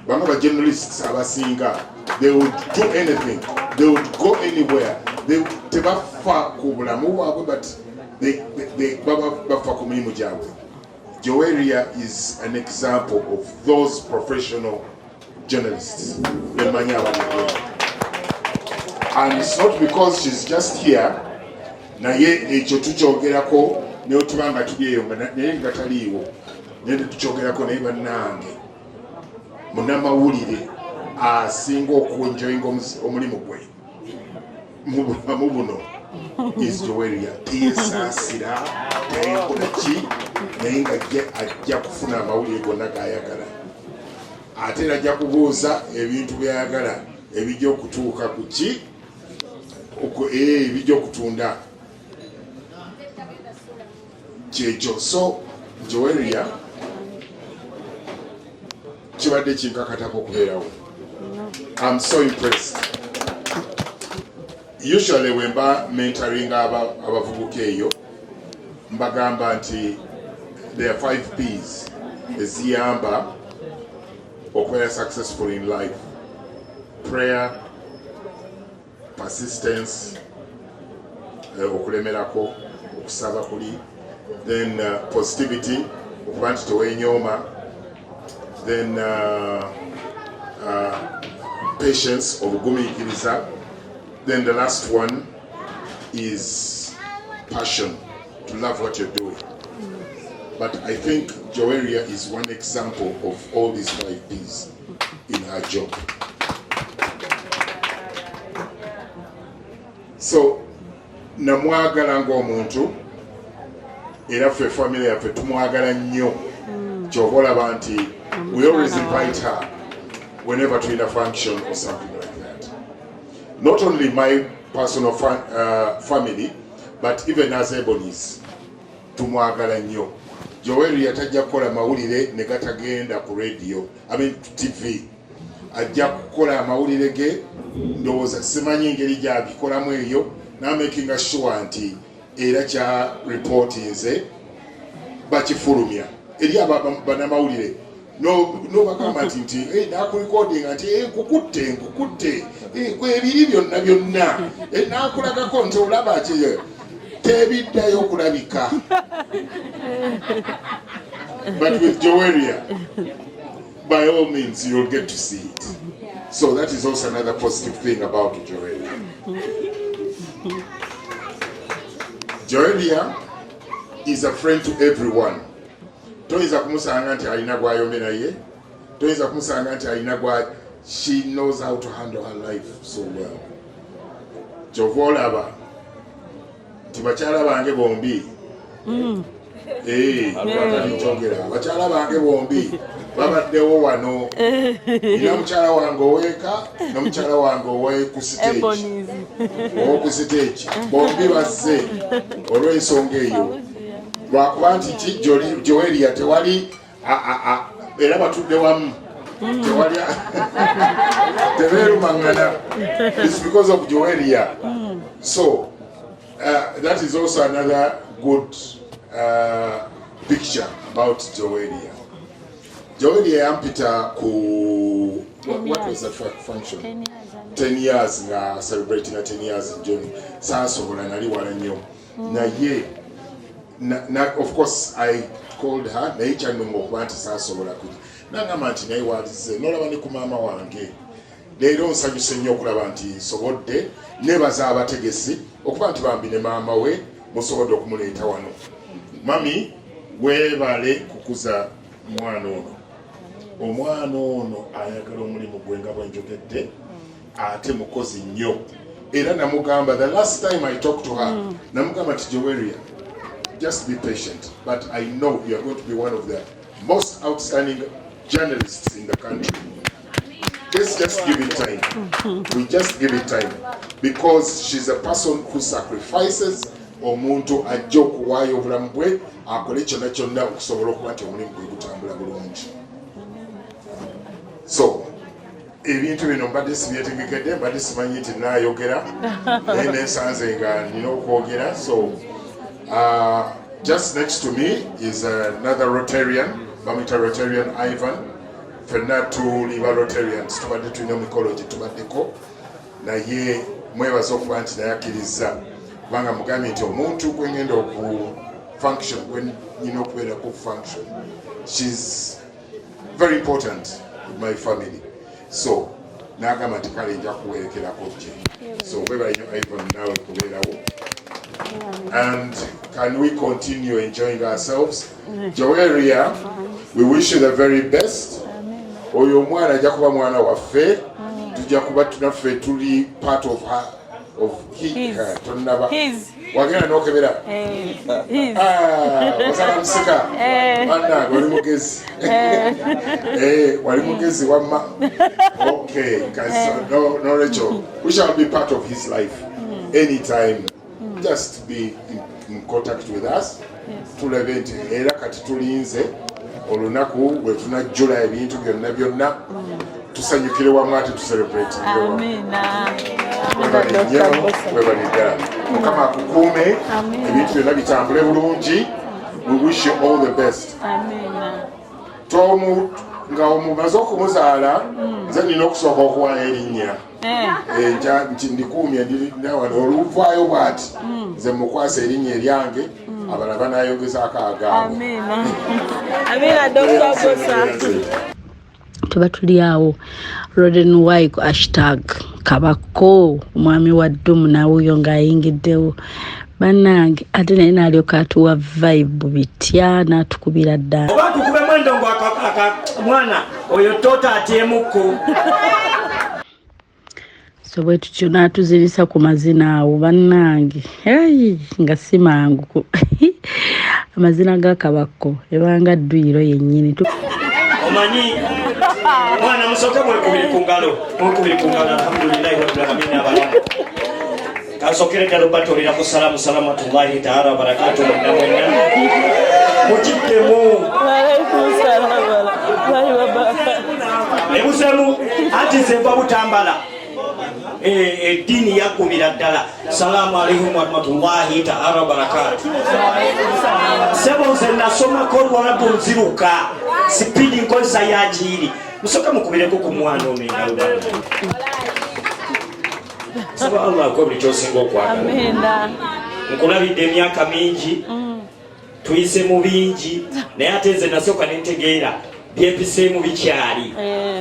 Banga ba journalists abasinga, they would do anything, they would go anywhere, they tebafa ku bulamu bwabwe but they bafa ku mulimu gyabwe. Joweria is an example of those professional journalists. And it's not because she's just here, naye ekyo tukyogerako ne otubanga tuliyo naye nga taliiwo naye tukyogerako naye bannange munnamawulire asinga okuenjoyinga omulimu gwe mu bulamu buno is Joweria. Teyesaasira tayekola ki naye nga ajja kufuna amawulire gonna gayagala ate era ajja kubuuza ebintu byayagala ebijja okutuuka ku ki ebijja okutunda kyekyo. So Joweria kibadde kinkakatako okubeerawo. I'm so impressed. Usually when mba mentoring abavubuka eyo mbagamba nti there are 5 P's eziyamba okubeera successful in life: prayer, persistence, okulemerako, okusaba kuli, then positivity, okuba nti teweenyooma, then patience, obugumiikiriza, then the last one is passion, to love what you're doing. But I think Joweria is one example of all these 5 P's in her job. So namwagala ng'omuntu era ffe family yaffe tumwagala nnyo ky'oba olaba nti we always invite her whenever tulina function or something like that. Not only my personal family but even as Ebony's tumwagala nnyo. Joweria tajja kukola mawulire ne gatagenda ku radio, TV. Ajja kukola amawulire ge ndowooza simanyi engeri gy'abikolamu eyo n'amakinga sure nti era kya reportinze bakifulumya eri bannamawulire n'obagamba nti nakurekodinga nti nkukutte ebiri byonna nakulagako nti olaba ki tebiddayo okulabika. But with Joweria, by all means, you'll get to see it. So that is also another positive thing about Joweria. Joweria is a friend to everyone. Toyinza kumusanga nti alina gwayombe naye. Toyinza kumusanga nti alina gwa. She knows how to handle her life so well. Kyova olaba nti bakyala bange bombi bakyala bange bombi babaddewo wano. Nina mukyala wange oweeka n'omukyala wange oweku stage bombi bazze olw'ensonga eyo lwakuba nti ki Joweria tewali era batudde wamu tewali tebeerumangana. It's because of Joweria. So that is also another good picture about Joweria. Joweria yampita ku what was that function? 10 years nga celebrating 10 years John sasobola nali wala nnyo naye of course I called her naye kyanuma okuba nti sasobola kuja nangamba nti naye walize nolaba ne ku maama wange leero nsanyuse nnyo okulaba nti nsobodde nebaza abategesi okuba nti bambi ne maama we musobodde okumuleeta wano. Mami weebale kukuza mwana ono. Omwana ono ayagala omulimu gwe nga bwenjogedde ate mukozi nnyo era namugamba the last time I talked to her namugamba nti Joweria, just be patient, but I know you are going to be one of the most outstanding journalists in the country. Let's just give it time. We just give it time because she's a person who sacrifices omuntu ajja okuwaayo obulamu bwe akole kyonna kyonna okusobola okuba nti omulimu gwe gutambula bulungi. So ebintu bino mbadde sibyetegekedde mbadde simanyi nti naayogera naye nensanze nga nina okwogera. So just next to me is another Rotarian, bamwita Rotarian Ivan. Ffenna tuli ba Rotarians tubadde tulina emikolo gye tubaddeko naye mwebaza okuba nti naye akkiriza kubanga mugambye nti omuntu gwe ngenda oku function gwe nyina okubeera ku function, she's very important with my family. So nagamba nti kale nja kuwerekerako gye. So weba nnyo Ivan nawe kubeerawo. And can we continue enjoying ourselves? Joweria, we wish you the very best. Oyo mwana ajja kuba mwana waffe, tujja kuba tunaffe tuli part of her, of her. Wagenda n'okebera? Osala musika? Manna, wali mugezi? Wali mugezi wamma? Okay, no Rachel. We shall be part of his life anytime. Just be in contact with us. Tulebe nti era kati tulinze olunaku bwe tunajjula ebintu byonna byonna tusanyukire wamu ate tucelebrate. Webali ddala. Mukama akukuume ebintu byonna bitambule bulungi. We wish you all the best. Tomu nga omumaze okumuzaala nze nina okusooka okuwa erinnya nti ndikuumye wano oluvaayo bw'ati nze mukwasa erinnya eryange abalala banaayogezaako agaabwe. Tuba tuli awo Roden Wike hashtag kabako omwami wa ddumu nawuyo ng'ayingiddewo bannange ate naye n'alyoka atuwa vibe bitya n'atukubira ddala. Oba tukube mwendo mwana oyo tota atyemukko. So bwe tutyo n'atuzirisa ku mazina awo bannange nga si mangu amazina ga kabako ebanga dduyiro yennyini. Omanyi mwana musoke mwekubiri ku ngalo alhamdulillahi rabbil alamin abalamu kasokere ddala obatolera ku salamatullahi taala wabarakatu mwenna mukiddemu ebusemu ati nzenva butambala eddiini yakubira ddala. Salaamu alaikum warahmatullahi taala wabarakatu. Sebo nze nasomako olwalabu nziruka sipidi nkozesa yakiri musoka mukubireko ku mwana ono engalo. Saba Allah kwa buli kyosinga okwagala. Nkulabidde emyaka mingi tuyise mu bingi naye ate nze nasooka nentegeera byepiseemu bikyali.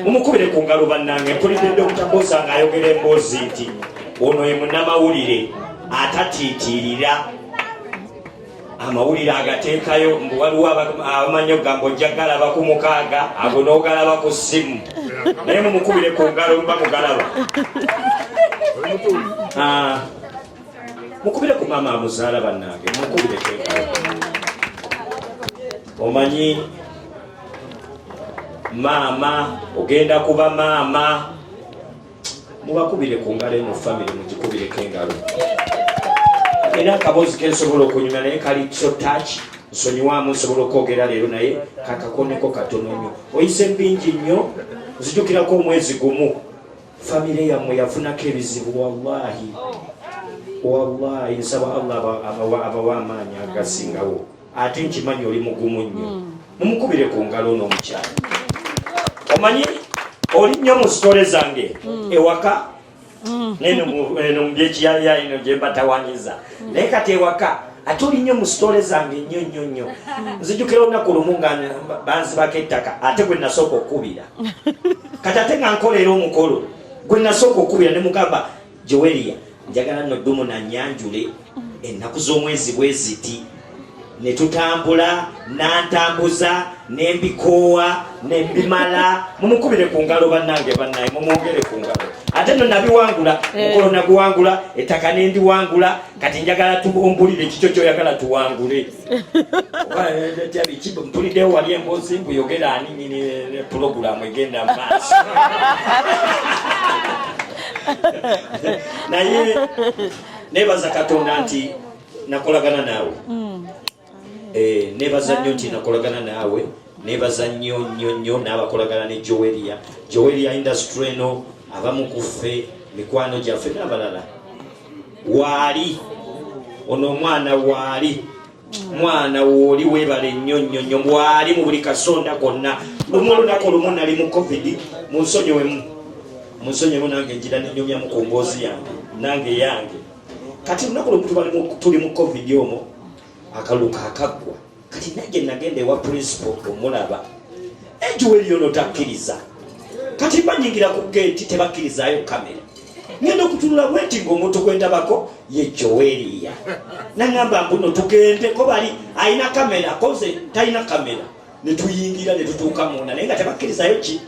Mumukubire ku ngalo bannange. Mpulidde Dr. Bosa ng'ayogera emboozi nti ono ye munnamawulire atatiitirira amawulire agateekayo mbu waliwo abamanyi okugamba ojja galaba ku mukaaga ago n'ogalaba ku ssimu naye mumukubire ku ngalo muba mugalaba. Mukubire ku maama amuzaala bannange mukubire kengalo. Omanyi maama ogenda kuba maama mubakubire ku ngalo eno family mugikubireko engalo. Era akaboozi kensobola okunyuma naye kali so touch nsonyiwamu nsobola okwogera leero naye kakakoneko katono nnyo oyise bingi nnyo nzijukirako omwezi gumu famire yammwe yafunako ebizibu wallahi nsaba allah abawa amaanyi agasingawo ate nkimanyi oli mugumu nnyo mumukubire ku ngalo n'omukyala omanyi oli nnyo mu sitole zange ewaka neno mubyekiyaya ino gye mbatawanyiza naye kati ewaka ate oli nnyo mu sitole zange nnyo nzijukira olunaku lumu nga banzibako ettaka ate gwe nasooka okukubira kati ate nga nkolera omukolo gwe nasooka okukubira ne mugamba Joweria njagala nno ddumu na nyanjule ennaku z'omwezi bwe ziti ne tutambula nantambuza nembikoowa nembimala mumukubire ku ngalo bannange bannaye mumwogere ku ngalo ate nno nabiwangula mukolo naguwangula ettaka nendiwangula kati njagala tubumbulire kikyo kyoyagala tuwangule mpuliddewo wali emboozi mbuyogera ani nyini ne pulogulamu egenda maaso naye nebaza katonda nti nakolagana naawe nebaza nnyo nti nakolagana naawe nebaza nnyo n'abakolagana ne Joweria industry eno abamu kuffe mikwano gyaffe n'abalala waali ono omwana waali mwana wooli webale nnyo waali mu buli kasonda konna lumu olunaku olumu nali mu covid munsonyiwemu nange njira nenyumya mu kumboozi yange yange kati lunaku lumu tuli mu covid omwo akaluka akaggwa kati nange nagenda ewa principal omulaba Joweria ono takkiriza kati banyingira ku gate tebakkirizayo kamera ngenda okutulula bwenti ng'omuntu gwendabako ye Joweria nangamba mbuno tugende ko bali ayina kamera koze talina kamera netuyingira netutuuka munda naye nga tebakkirizayo ki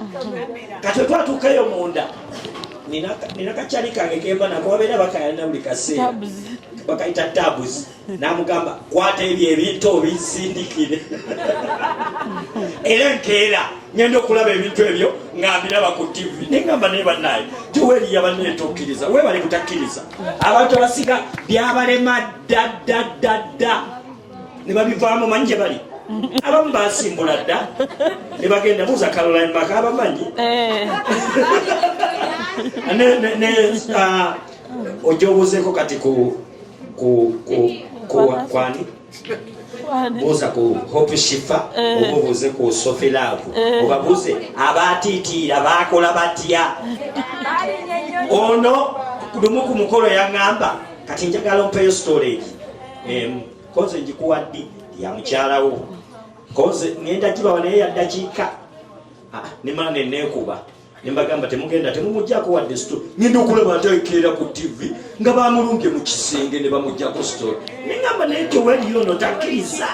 kati twatuukayo munda nina kakyali kange kemba nako babeera bakayalina buli kaseera bakayita tabs namugamba kwata ebyo ebintu obisindikire era nkeera ngenda okulaba ebintu ebyo nga mbiraba ku TV nengamba naye bannaye Joweria baneetuukiriza webale butakkiriza abantu abasiga byabalema dda ne babivaamu manyi gye bali abamu basimbula dda ne bagenda buuza Caroline Maka abamanyi ojobuzeeko kati kwani buuza ku Hope Shifa oba obuuze ku Sophie Love obabuuze abaatiitiira baakola batya ono lumu ku mukolo yaŋŋamba kati njagala ompeyo storage koze ngikuwaddi ya mukyalawo koze ngenda kibawa naye yaddakiika nemala neneekuba nembagamba temugenda temumujjako wadde sto ngenda okulaba atakeera ku TV nga bamulumbye mu kisenge ne bamujjako story nengamba naye Joweria ono takkiriza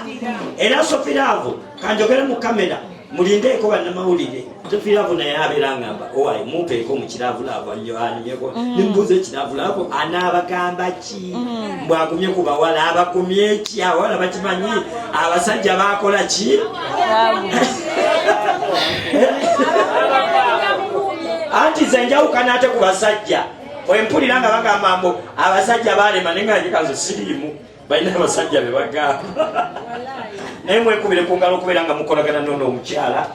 era Sophie Love kanjogere mu kamera mulindeeko bannamawulire Sophie Love naye abeera ngamba owaye mumpeeko mu kiravulavo anyonyeko nimbuuza ekiravulavo anaabagamba ki mbwagumye ku bawala abagumye ki abawala bakimanyi abasajja baakola ki anti zenjawukana ate ku basajja wempulira nga bagamba mbu abasajja balema naye nga gikazo siriimu balina abasajja be bagamba naye mwekubire ku ngalo okubeera nga mukolagana nono omukyala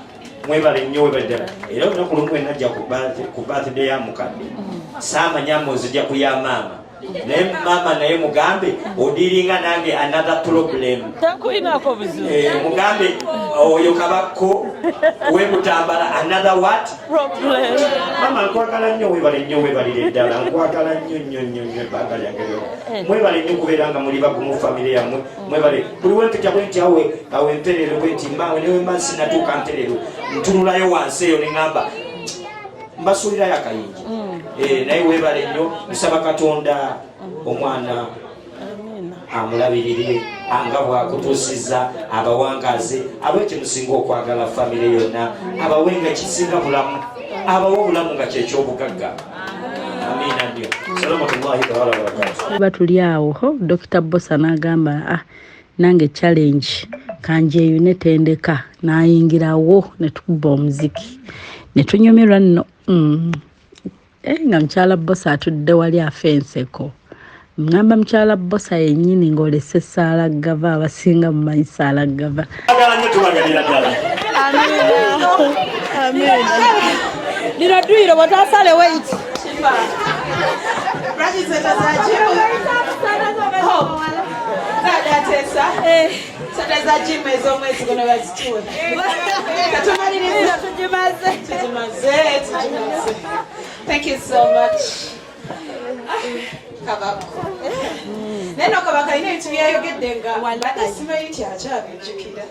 mwebale nnyo webaddala era olunaku lumu enajja ku birthday ya mukadde saamanya muzijja ku ya maama naye maama naye mugambe odiringa nange another problem takulinako buzibu mugambe oyo kabako webutambala another what problem mama nkwagala nnyo webalire ddala nkwagala nnyo ebbanga lyange mwebale nnyo kubeera nga muli bagumu famire yammwe mwebale buli wempita bwenti awe mperero bwenti maawe newe mbansi natuuka mperero ntunulayo wansi eyo neŋŋamba mbasuulirayo akayinji naye weebale nnyo nsaba Katonda omwana amulabirire anga bwakutuusiza abawangaze ab'ekimusinga okwagala famire yonna abawe nga kisinga bulamu abawe obulamu nga kyekyobugagga amiina nnyo salamatullahi taala wabarakatu batuli awo Dr. Bosa n'agamba nange challenge kanjeyo netendeka nayingirawo netukuba omuziki netunyumirwa nno nga mukyala Bosa atudde wali afenseko ngamba mchala bosa yennyini ng'olese saala gava abasinga mumanyi saala gava. Lino dduyiro bw'otaasale wait. Thank you so much. Neno kabaka ine itu yayogedde nga badde simanyi kyakyabikkira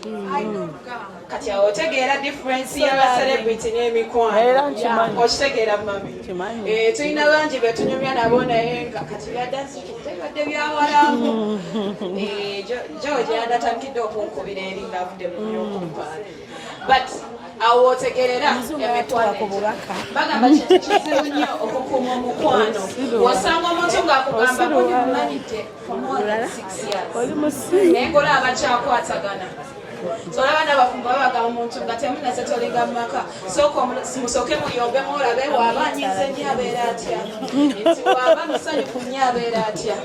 kati awo otegeera difference y'aba celebrity n'emikwano okitegeera mami tulina bangi betunyumya nabo naye nga kati byadde byawalamu George yandatandikidde okunkubira eri ngaavudde mu byokumpaala but awo otegerera emikwano bagamba kizibu nnyo okukuuma omukwano wasanga omuntu ng'akugamba kulimumanyidde for more than 6 years naye ng'olaba bakyakwatagana solaba n'abafumba babagamba omuntu nga temunase tolinga mu maka sooka musooke muyombemu olabe waaba anyize nnyo abeera atya nti waaba musanyufu nnyo abeera atya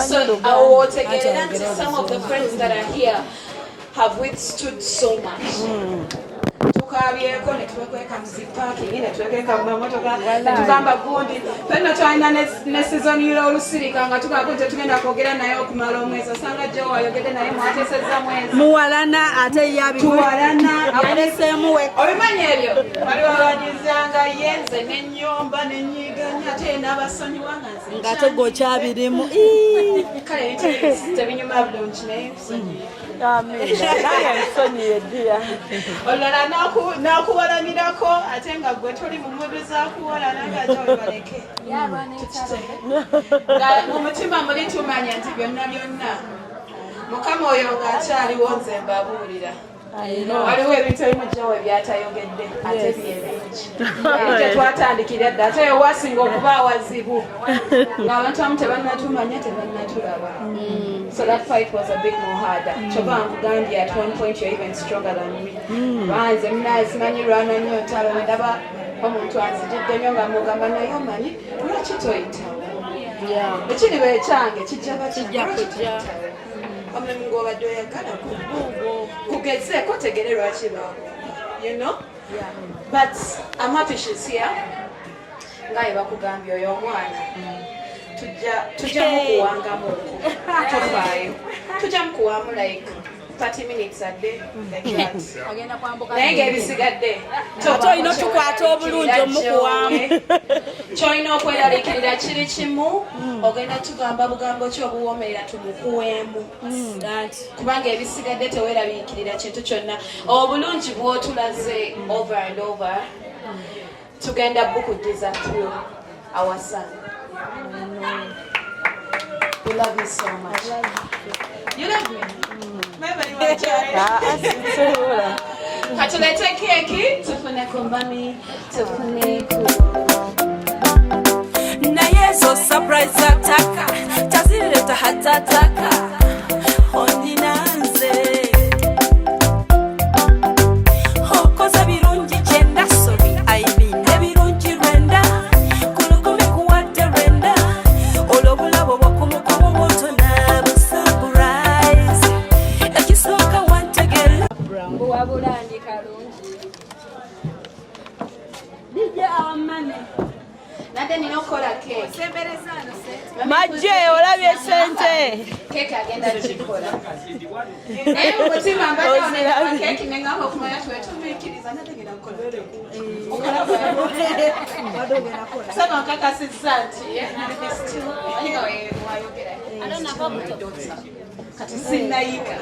so awo otegerera nti some of the friends that are here have withstood so much tukabyeko ne tuwekweka muzipakingi ne tuwekweka mumamotoka ne tugamba gundi fenna twalina ne season yiro olusirika nga tugamba nti tugenda kwogera naye okumala omwezi osanga Joe ayogedde naye mwateesezza mwezi muwalana ate yabituwalana amuleseemu we obimanyi ebyo waliwo abagizanga yenze n'ennyomba n'enyiiganya ate n'abasonyiwa nga ate gokyabirimu kale tebinyuma bulungi naye nsonyiye olulala n'akuwalanirako ate nga gwe toli mu mudu zakuwalana nga gyobaleke nga mu mutima muli tumanya nti byonna byonna mukama oyo ng'akyaliwo nze mbabuulira waliwo ebintu ebimu Jowe byatayogedde ate byebingi tetwatandikira dda ate ewasinga okuba awazibu ng'abantu abamu tebannatumanya tebannatulaba. So that fight was a bit more harder. Chobangu Gandhi at one point you're even stronger than me. Banze mnazi mani rana nyota ndaba omuntu anzijidde nnyo nga mugamba naye omanyi lwaki toyita. Ekiri bwekyange kijja kujja. Omulimu ng'obadde oyagala kugezeeko tegere lwaki baako. You know? Yeah. But I'm happy she's here. Ngaye bakugambye oyo omwana. Tujja mukuwangamu tofaayo tujja mukuwamu like 30 minutes a day like that naye ng'ebisigadde ate olina otukwata obulungi omukuwamu kyolina okweraliikirira kiri kimu ogenda tugamba bugambo ki obuwoomerera tumukuweemu kubanga ebisigadde teweeraliikirira kintu kyonna obulungi bw'otulaze over and over tugenda bukuddiza through our son. We love you so much. You love me? Maybe you want to. Katulete keki, tufune kumbani, tufune na yeso surprise ataka, tazileta hatataka, ondinanze. Hokoza birungi chenda sobi, aibine birungi renda. Majje olabye sente keke agenda kikola naye umutima mbadde keke nenga okumanya twetumikiriza nategera kukola saba kakasizza nti kati sinayika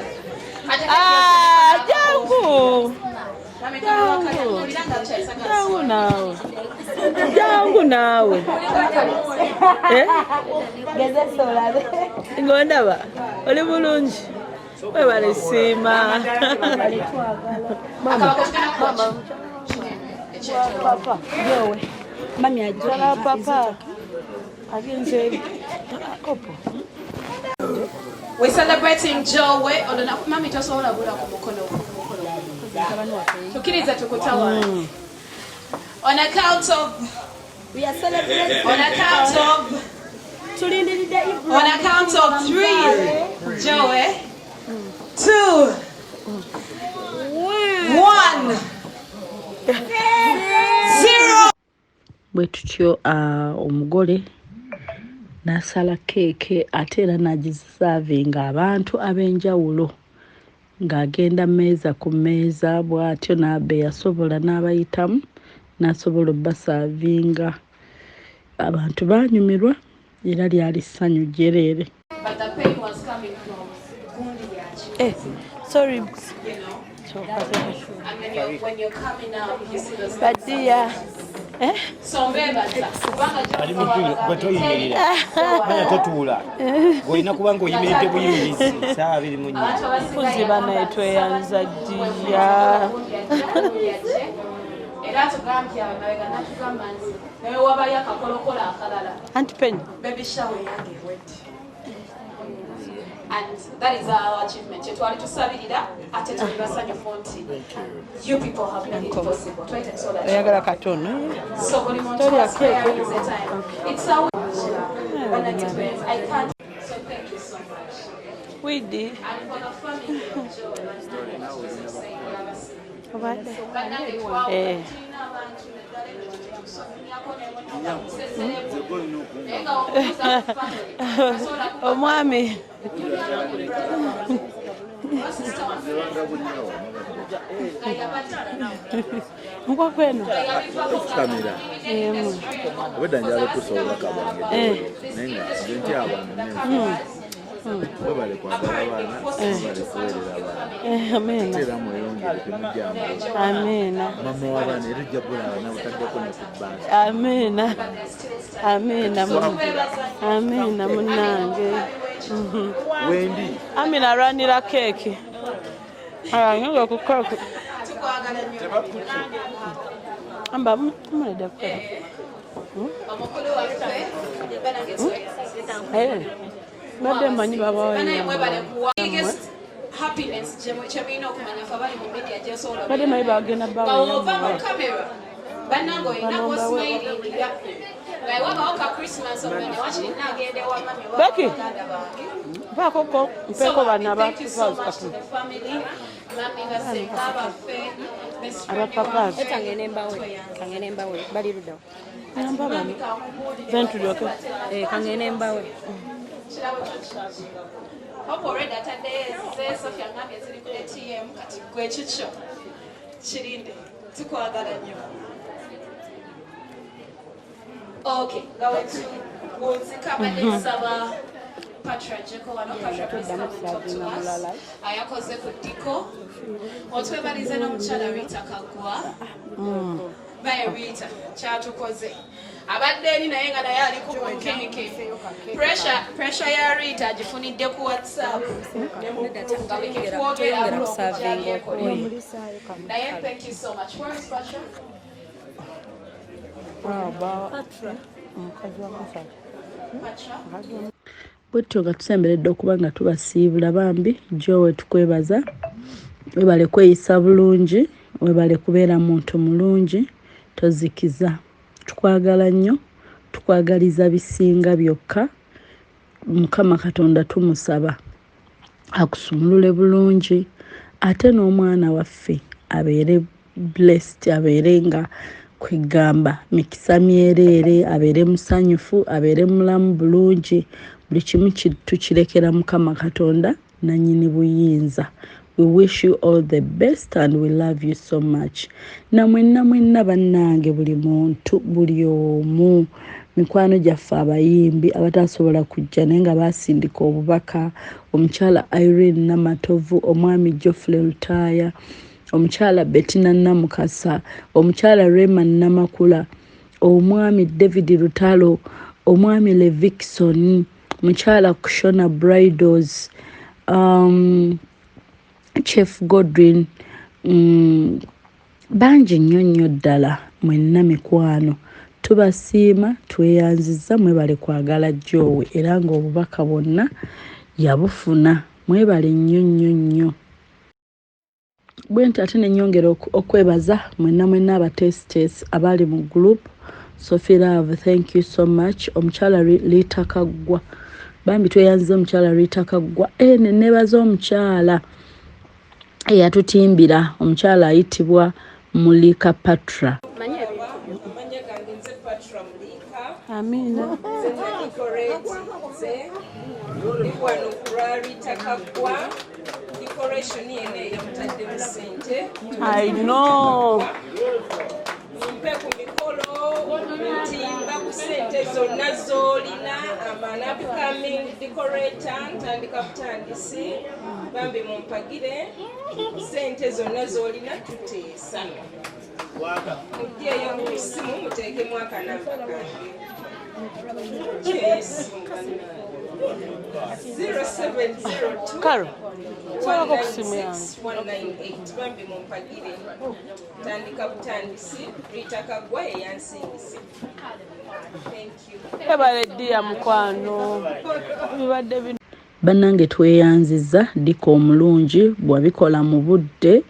jangu naawe ngondaba oli bulungi webale siima papa Jowe mami ajala papa agenze kopo. We're celebrating Jowe. Mami tosobola bula ku mukono. Tukiriza tukutawa. On account of we are celebrating. On account of On a count of 3, Joey, 2, 1, 0. Bwe tutyo omugole n'asala keeke ate era n'agisavinga abantu ab'enjawulo ng'agenda mmeeza ku mmeeza bw'atyo n'abe yasobola n'abayitamu n'asobola obbasavinga. Abantu baanyumirwa era lyali ssanyu jjereere. But the pain was coming from Sorry. and then when you're coming out, you see the But dear. so ali mukulu gwetoyimirira baya totuula golina kuba ng'oyimiridde buyimirizi saa 2 mu nnya Kuziba naye tweyanza ddiya. era tugambye abamabega natugamba nti naye wabayo akakolokola akalala Auntie Penny. baby shower yange wet and that is our achievement kyetwali tusabirira ate tuli basanyufu nti you people have made it possible twete so that Oyagala katono. so buli muntu sparing the time it's our an experience I can't so thank you so much We did. and for the family of Joe Omwami. Mkwa kwenu? Kamera. Obedda njala kusobola kabange. Nenga nti abantu babale kwagala abaana babale kuweerera abaana. Amen. Era mweyongere temujjamu. Amen. Mama w'abaana era ojja kulaba nawe otaddeko ne ku bbanka. Amen. Amen. Amen. Munange. Wendi. Amina arwanira keeki. Ayanyuga ku keeki. Amba mumuleda ku keeki. Badde manyi baba happiness kyemulina okumanya fe bali mu media gyesobola badde manyi bagenda bawoova mu kamera bannange olina gwosmailingira naye wabawo ka christmas omwene wakiri nagenda ewa mami baganda bange bakoko mpeko bana abapapa kangene mbawe bali ludawo namba bani ventulyoke kangene mbawe Opo already atadde Sofia ngambye ziri ku ATM kati gwe kikyo kirinde tukwagala nnyo. Okay, nga wetu wunzika badde nsaba Patra Jeko wano Patra Okwatulla ayakoze ku ddiko otwebalize n'omukyala Rita Kagwa baye Rita kyatukoze abadde eri naye nga naye ali ku bunkenke pressure ya Rita agifunidde ku WhatsApp naye thank you so much. Where is Patra? Bwetyo nga tusemberedde okuba nga tubasiibula bambi Jowe tukwebaza webale kweyisa bulungi webale kubeera muntu mulungi tozikiza tukwagala nnyo tukwagaliza bisinga byokka Mukama Katonda tumusaba akusumulule bulungi ate n'omwana waffe abeere blessed abeere nga kwegamba mikisa myereere abeere musanyufu abeere mulamu bulungi buli kimu tukirekera Mukama Katonda nanyini buyinza. We wish you all the best and we love you so much. Na mwenna bannange buli muntu buli omu mikwano gyaffe abayimbi abatasobola kujja naye nga basindika obubaka omukyala Irene Namatovu omwami Geoffrey Lutaya omukyala Bettina Namukasa omukyala Raymond Namakula omwami David Lutalo omwami Levikson omukyala Kushona Bridals Chef Godwin bangi nnyo ddala mwenna mikwano tubasiima tweyanziza mwebale kwagala Jowe era ng'obubaka bwonna yabufuna mwebale nnyo bwenti ate ne nnyongera okwebaza mwenna abatestes abali mu group Sophie Love, thank you so much. Omukyala Rita Kagwa. Bambi tweyanziza omukyala Rita Kagwa. Nenebaza omukyala eyatutimbira omukyala ayitibwa Mulika Patra. Amina. I know. Bambi mumpagire sente zonna zolina tuteesa mujjeyo mu simu muteekemu akanamba kange 0702 Karo. 196 bambi mumpagire tandika butandisi Rita Kagwa eyansingise. Thank you. Ebaleddia mukwano. Bibadde bino. Bannange tweyanziza diko omulungi bwabikola mu budde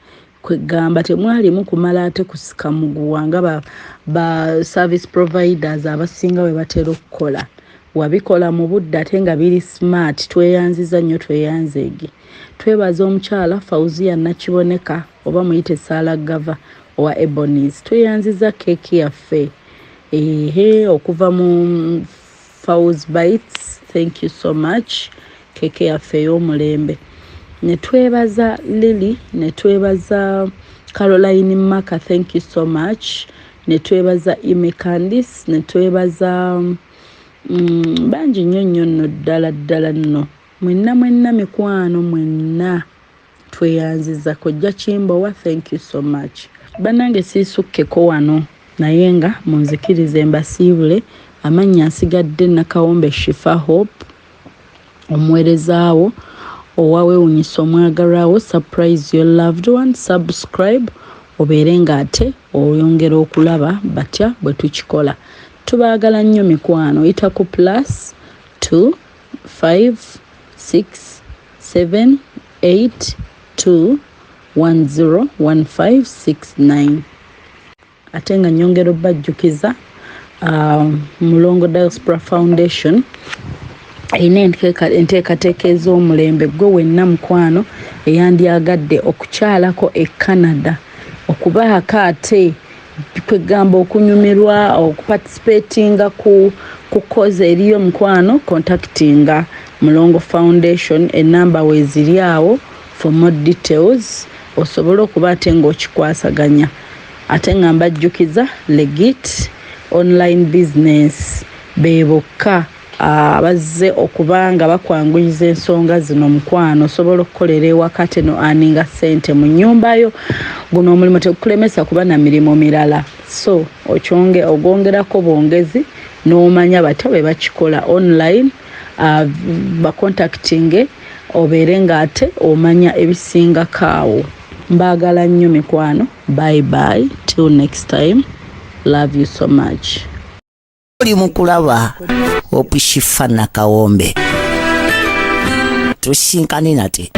kwegamba temwalimu kumala ate kusika muguwanga ba service providers abasinga we batera okukola. Wabikola mu budde ate nga biri smart. Tweyanziza nnyo tweyanzeege. Twebaza omukyala Fauzia Nakiboneka oba muyite Sala Gava owa Ebonies. Tweyanziza keki yaffe okuva mu Fauz Bites. Thank you so much. Keke yaffe y'omulembe. Ne twebaza Lily, ne twebaza Caroline Maka, thank you so much. Ne twebaza Ime Candice, ne twebaza banji nnyo nno ddala nno. Mwenna mikwano mwenna tweyanziza kojja Kimbowa, thank you so much. Bannange siisukkeko wano naye nga munzikirize mbasiibule amannya nsigadde Nakawombe Shifa Hope omuweerezaawo owawewunyisa omwagalwawo. Surprise your loved one, subscribe obeere nga ate oyongera okulaba batya bwe tukikola. Tubaagala nnyo mikwano. Yita ku +2 5 6 7 8 2 10 1569. Ate nga nyongera obbajjukiza Mulongo Diaspora Foundation ina enteekateeka ez'omulembe gwe wenna mukwano eyandyagadde okukyalako e Canada okubaako ate kwegamba okunyumirwa okuparticipatinga ku koze eriyo mukwano contactinga Mulongo Foundation. Enamba weeziri awo for more details osobola okuba ate ng'okikwasaganya. Ate nga mbajjukiza legit online business bebokka abazze okubanga bakwanguyiza ensonga zino mukwano. Osobola okukolera ewaka no aninga ssente mu nnyumbayo. Guno omulimu tegukulemesa kuba na mirimu mirala, so ogwongerako bwongezi n'omanya batya bwe bakikola online. Bacontactinge obeere nga ate omanya ebisingako awo. Mbaagala nnyo mikwano. Bye till next time. Love you so much. Oli mukulaba Opishifa Nakawombe. Tusinkane nate.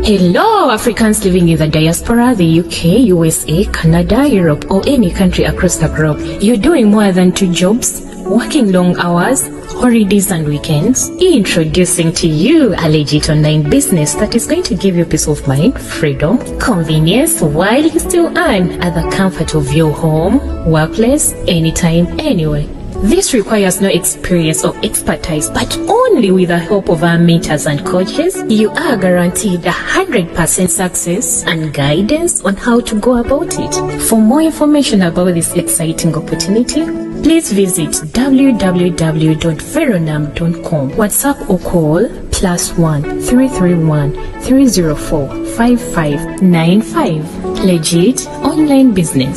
Hello, Africans living in the diaspora, the UK, USA, Canada, Europe, or any country across the globe. You're doing more than 2 jobs, working long hours, holidays and weekends. Introducing to you a legit online business that is going to give you peace of mind, freedom, convenience, while you still earn at the comfort of your home, workplace, anytime, anywhere. This requires no experience or expertise, but only with the help of our mentors and coaches, you are guaranteed 100% success and guidance on how to go about it. For more information about this exciting opportunity, please visit www.veronam.com. WhatsApp or call +1 331 304 5595. Legit online business.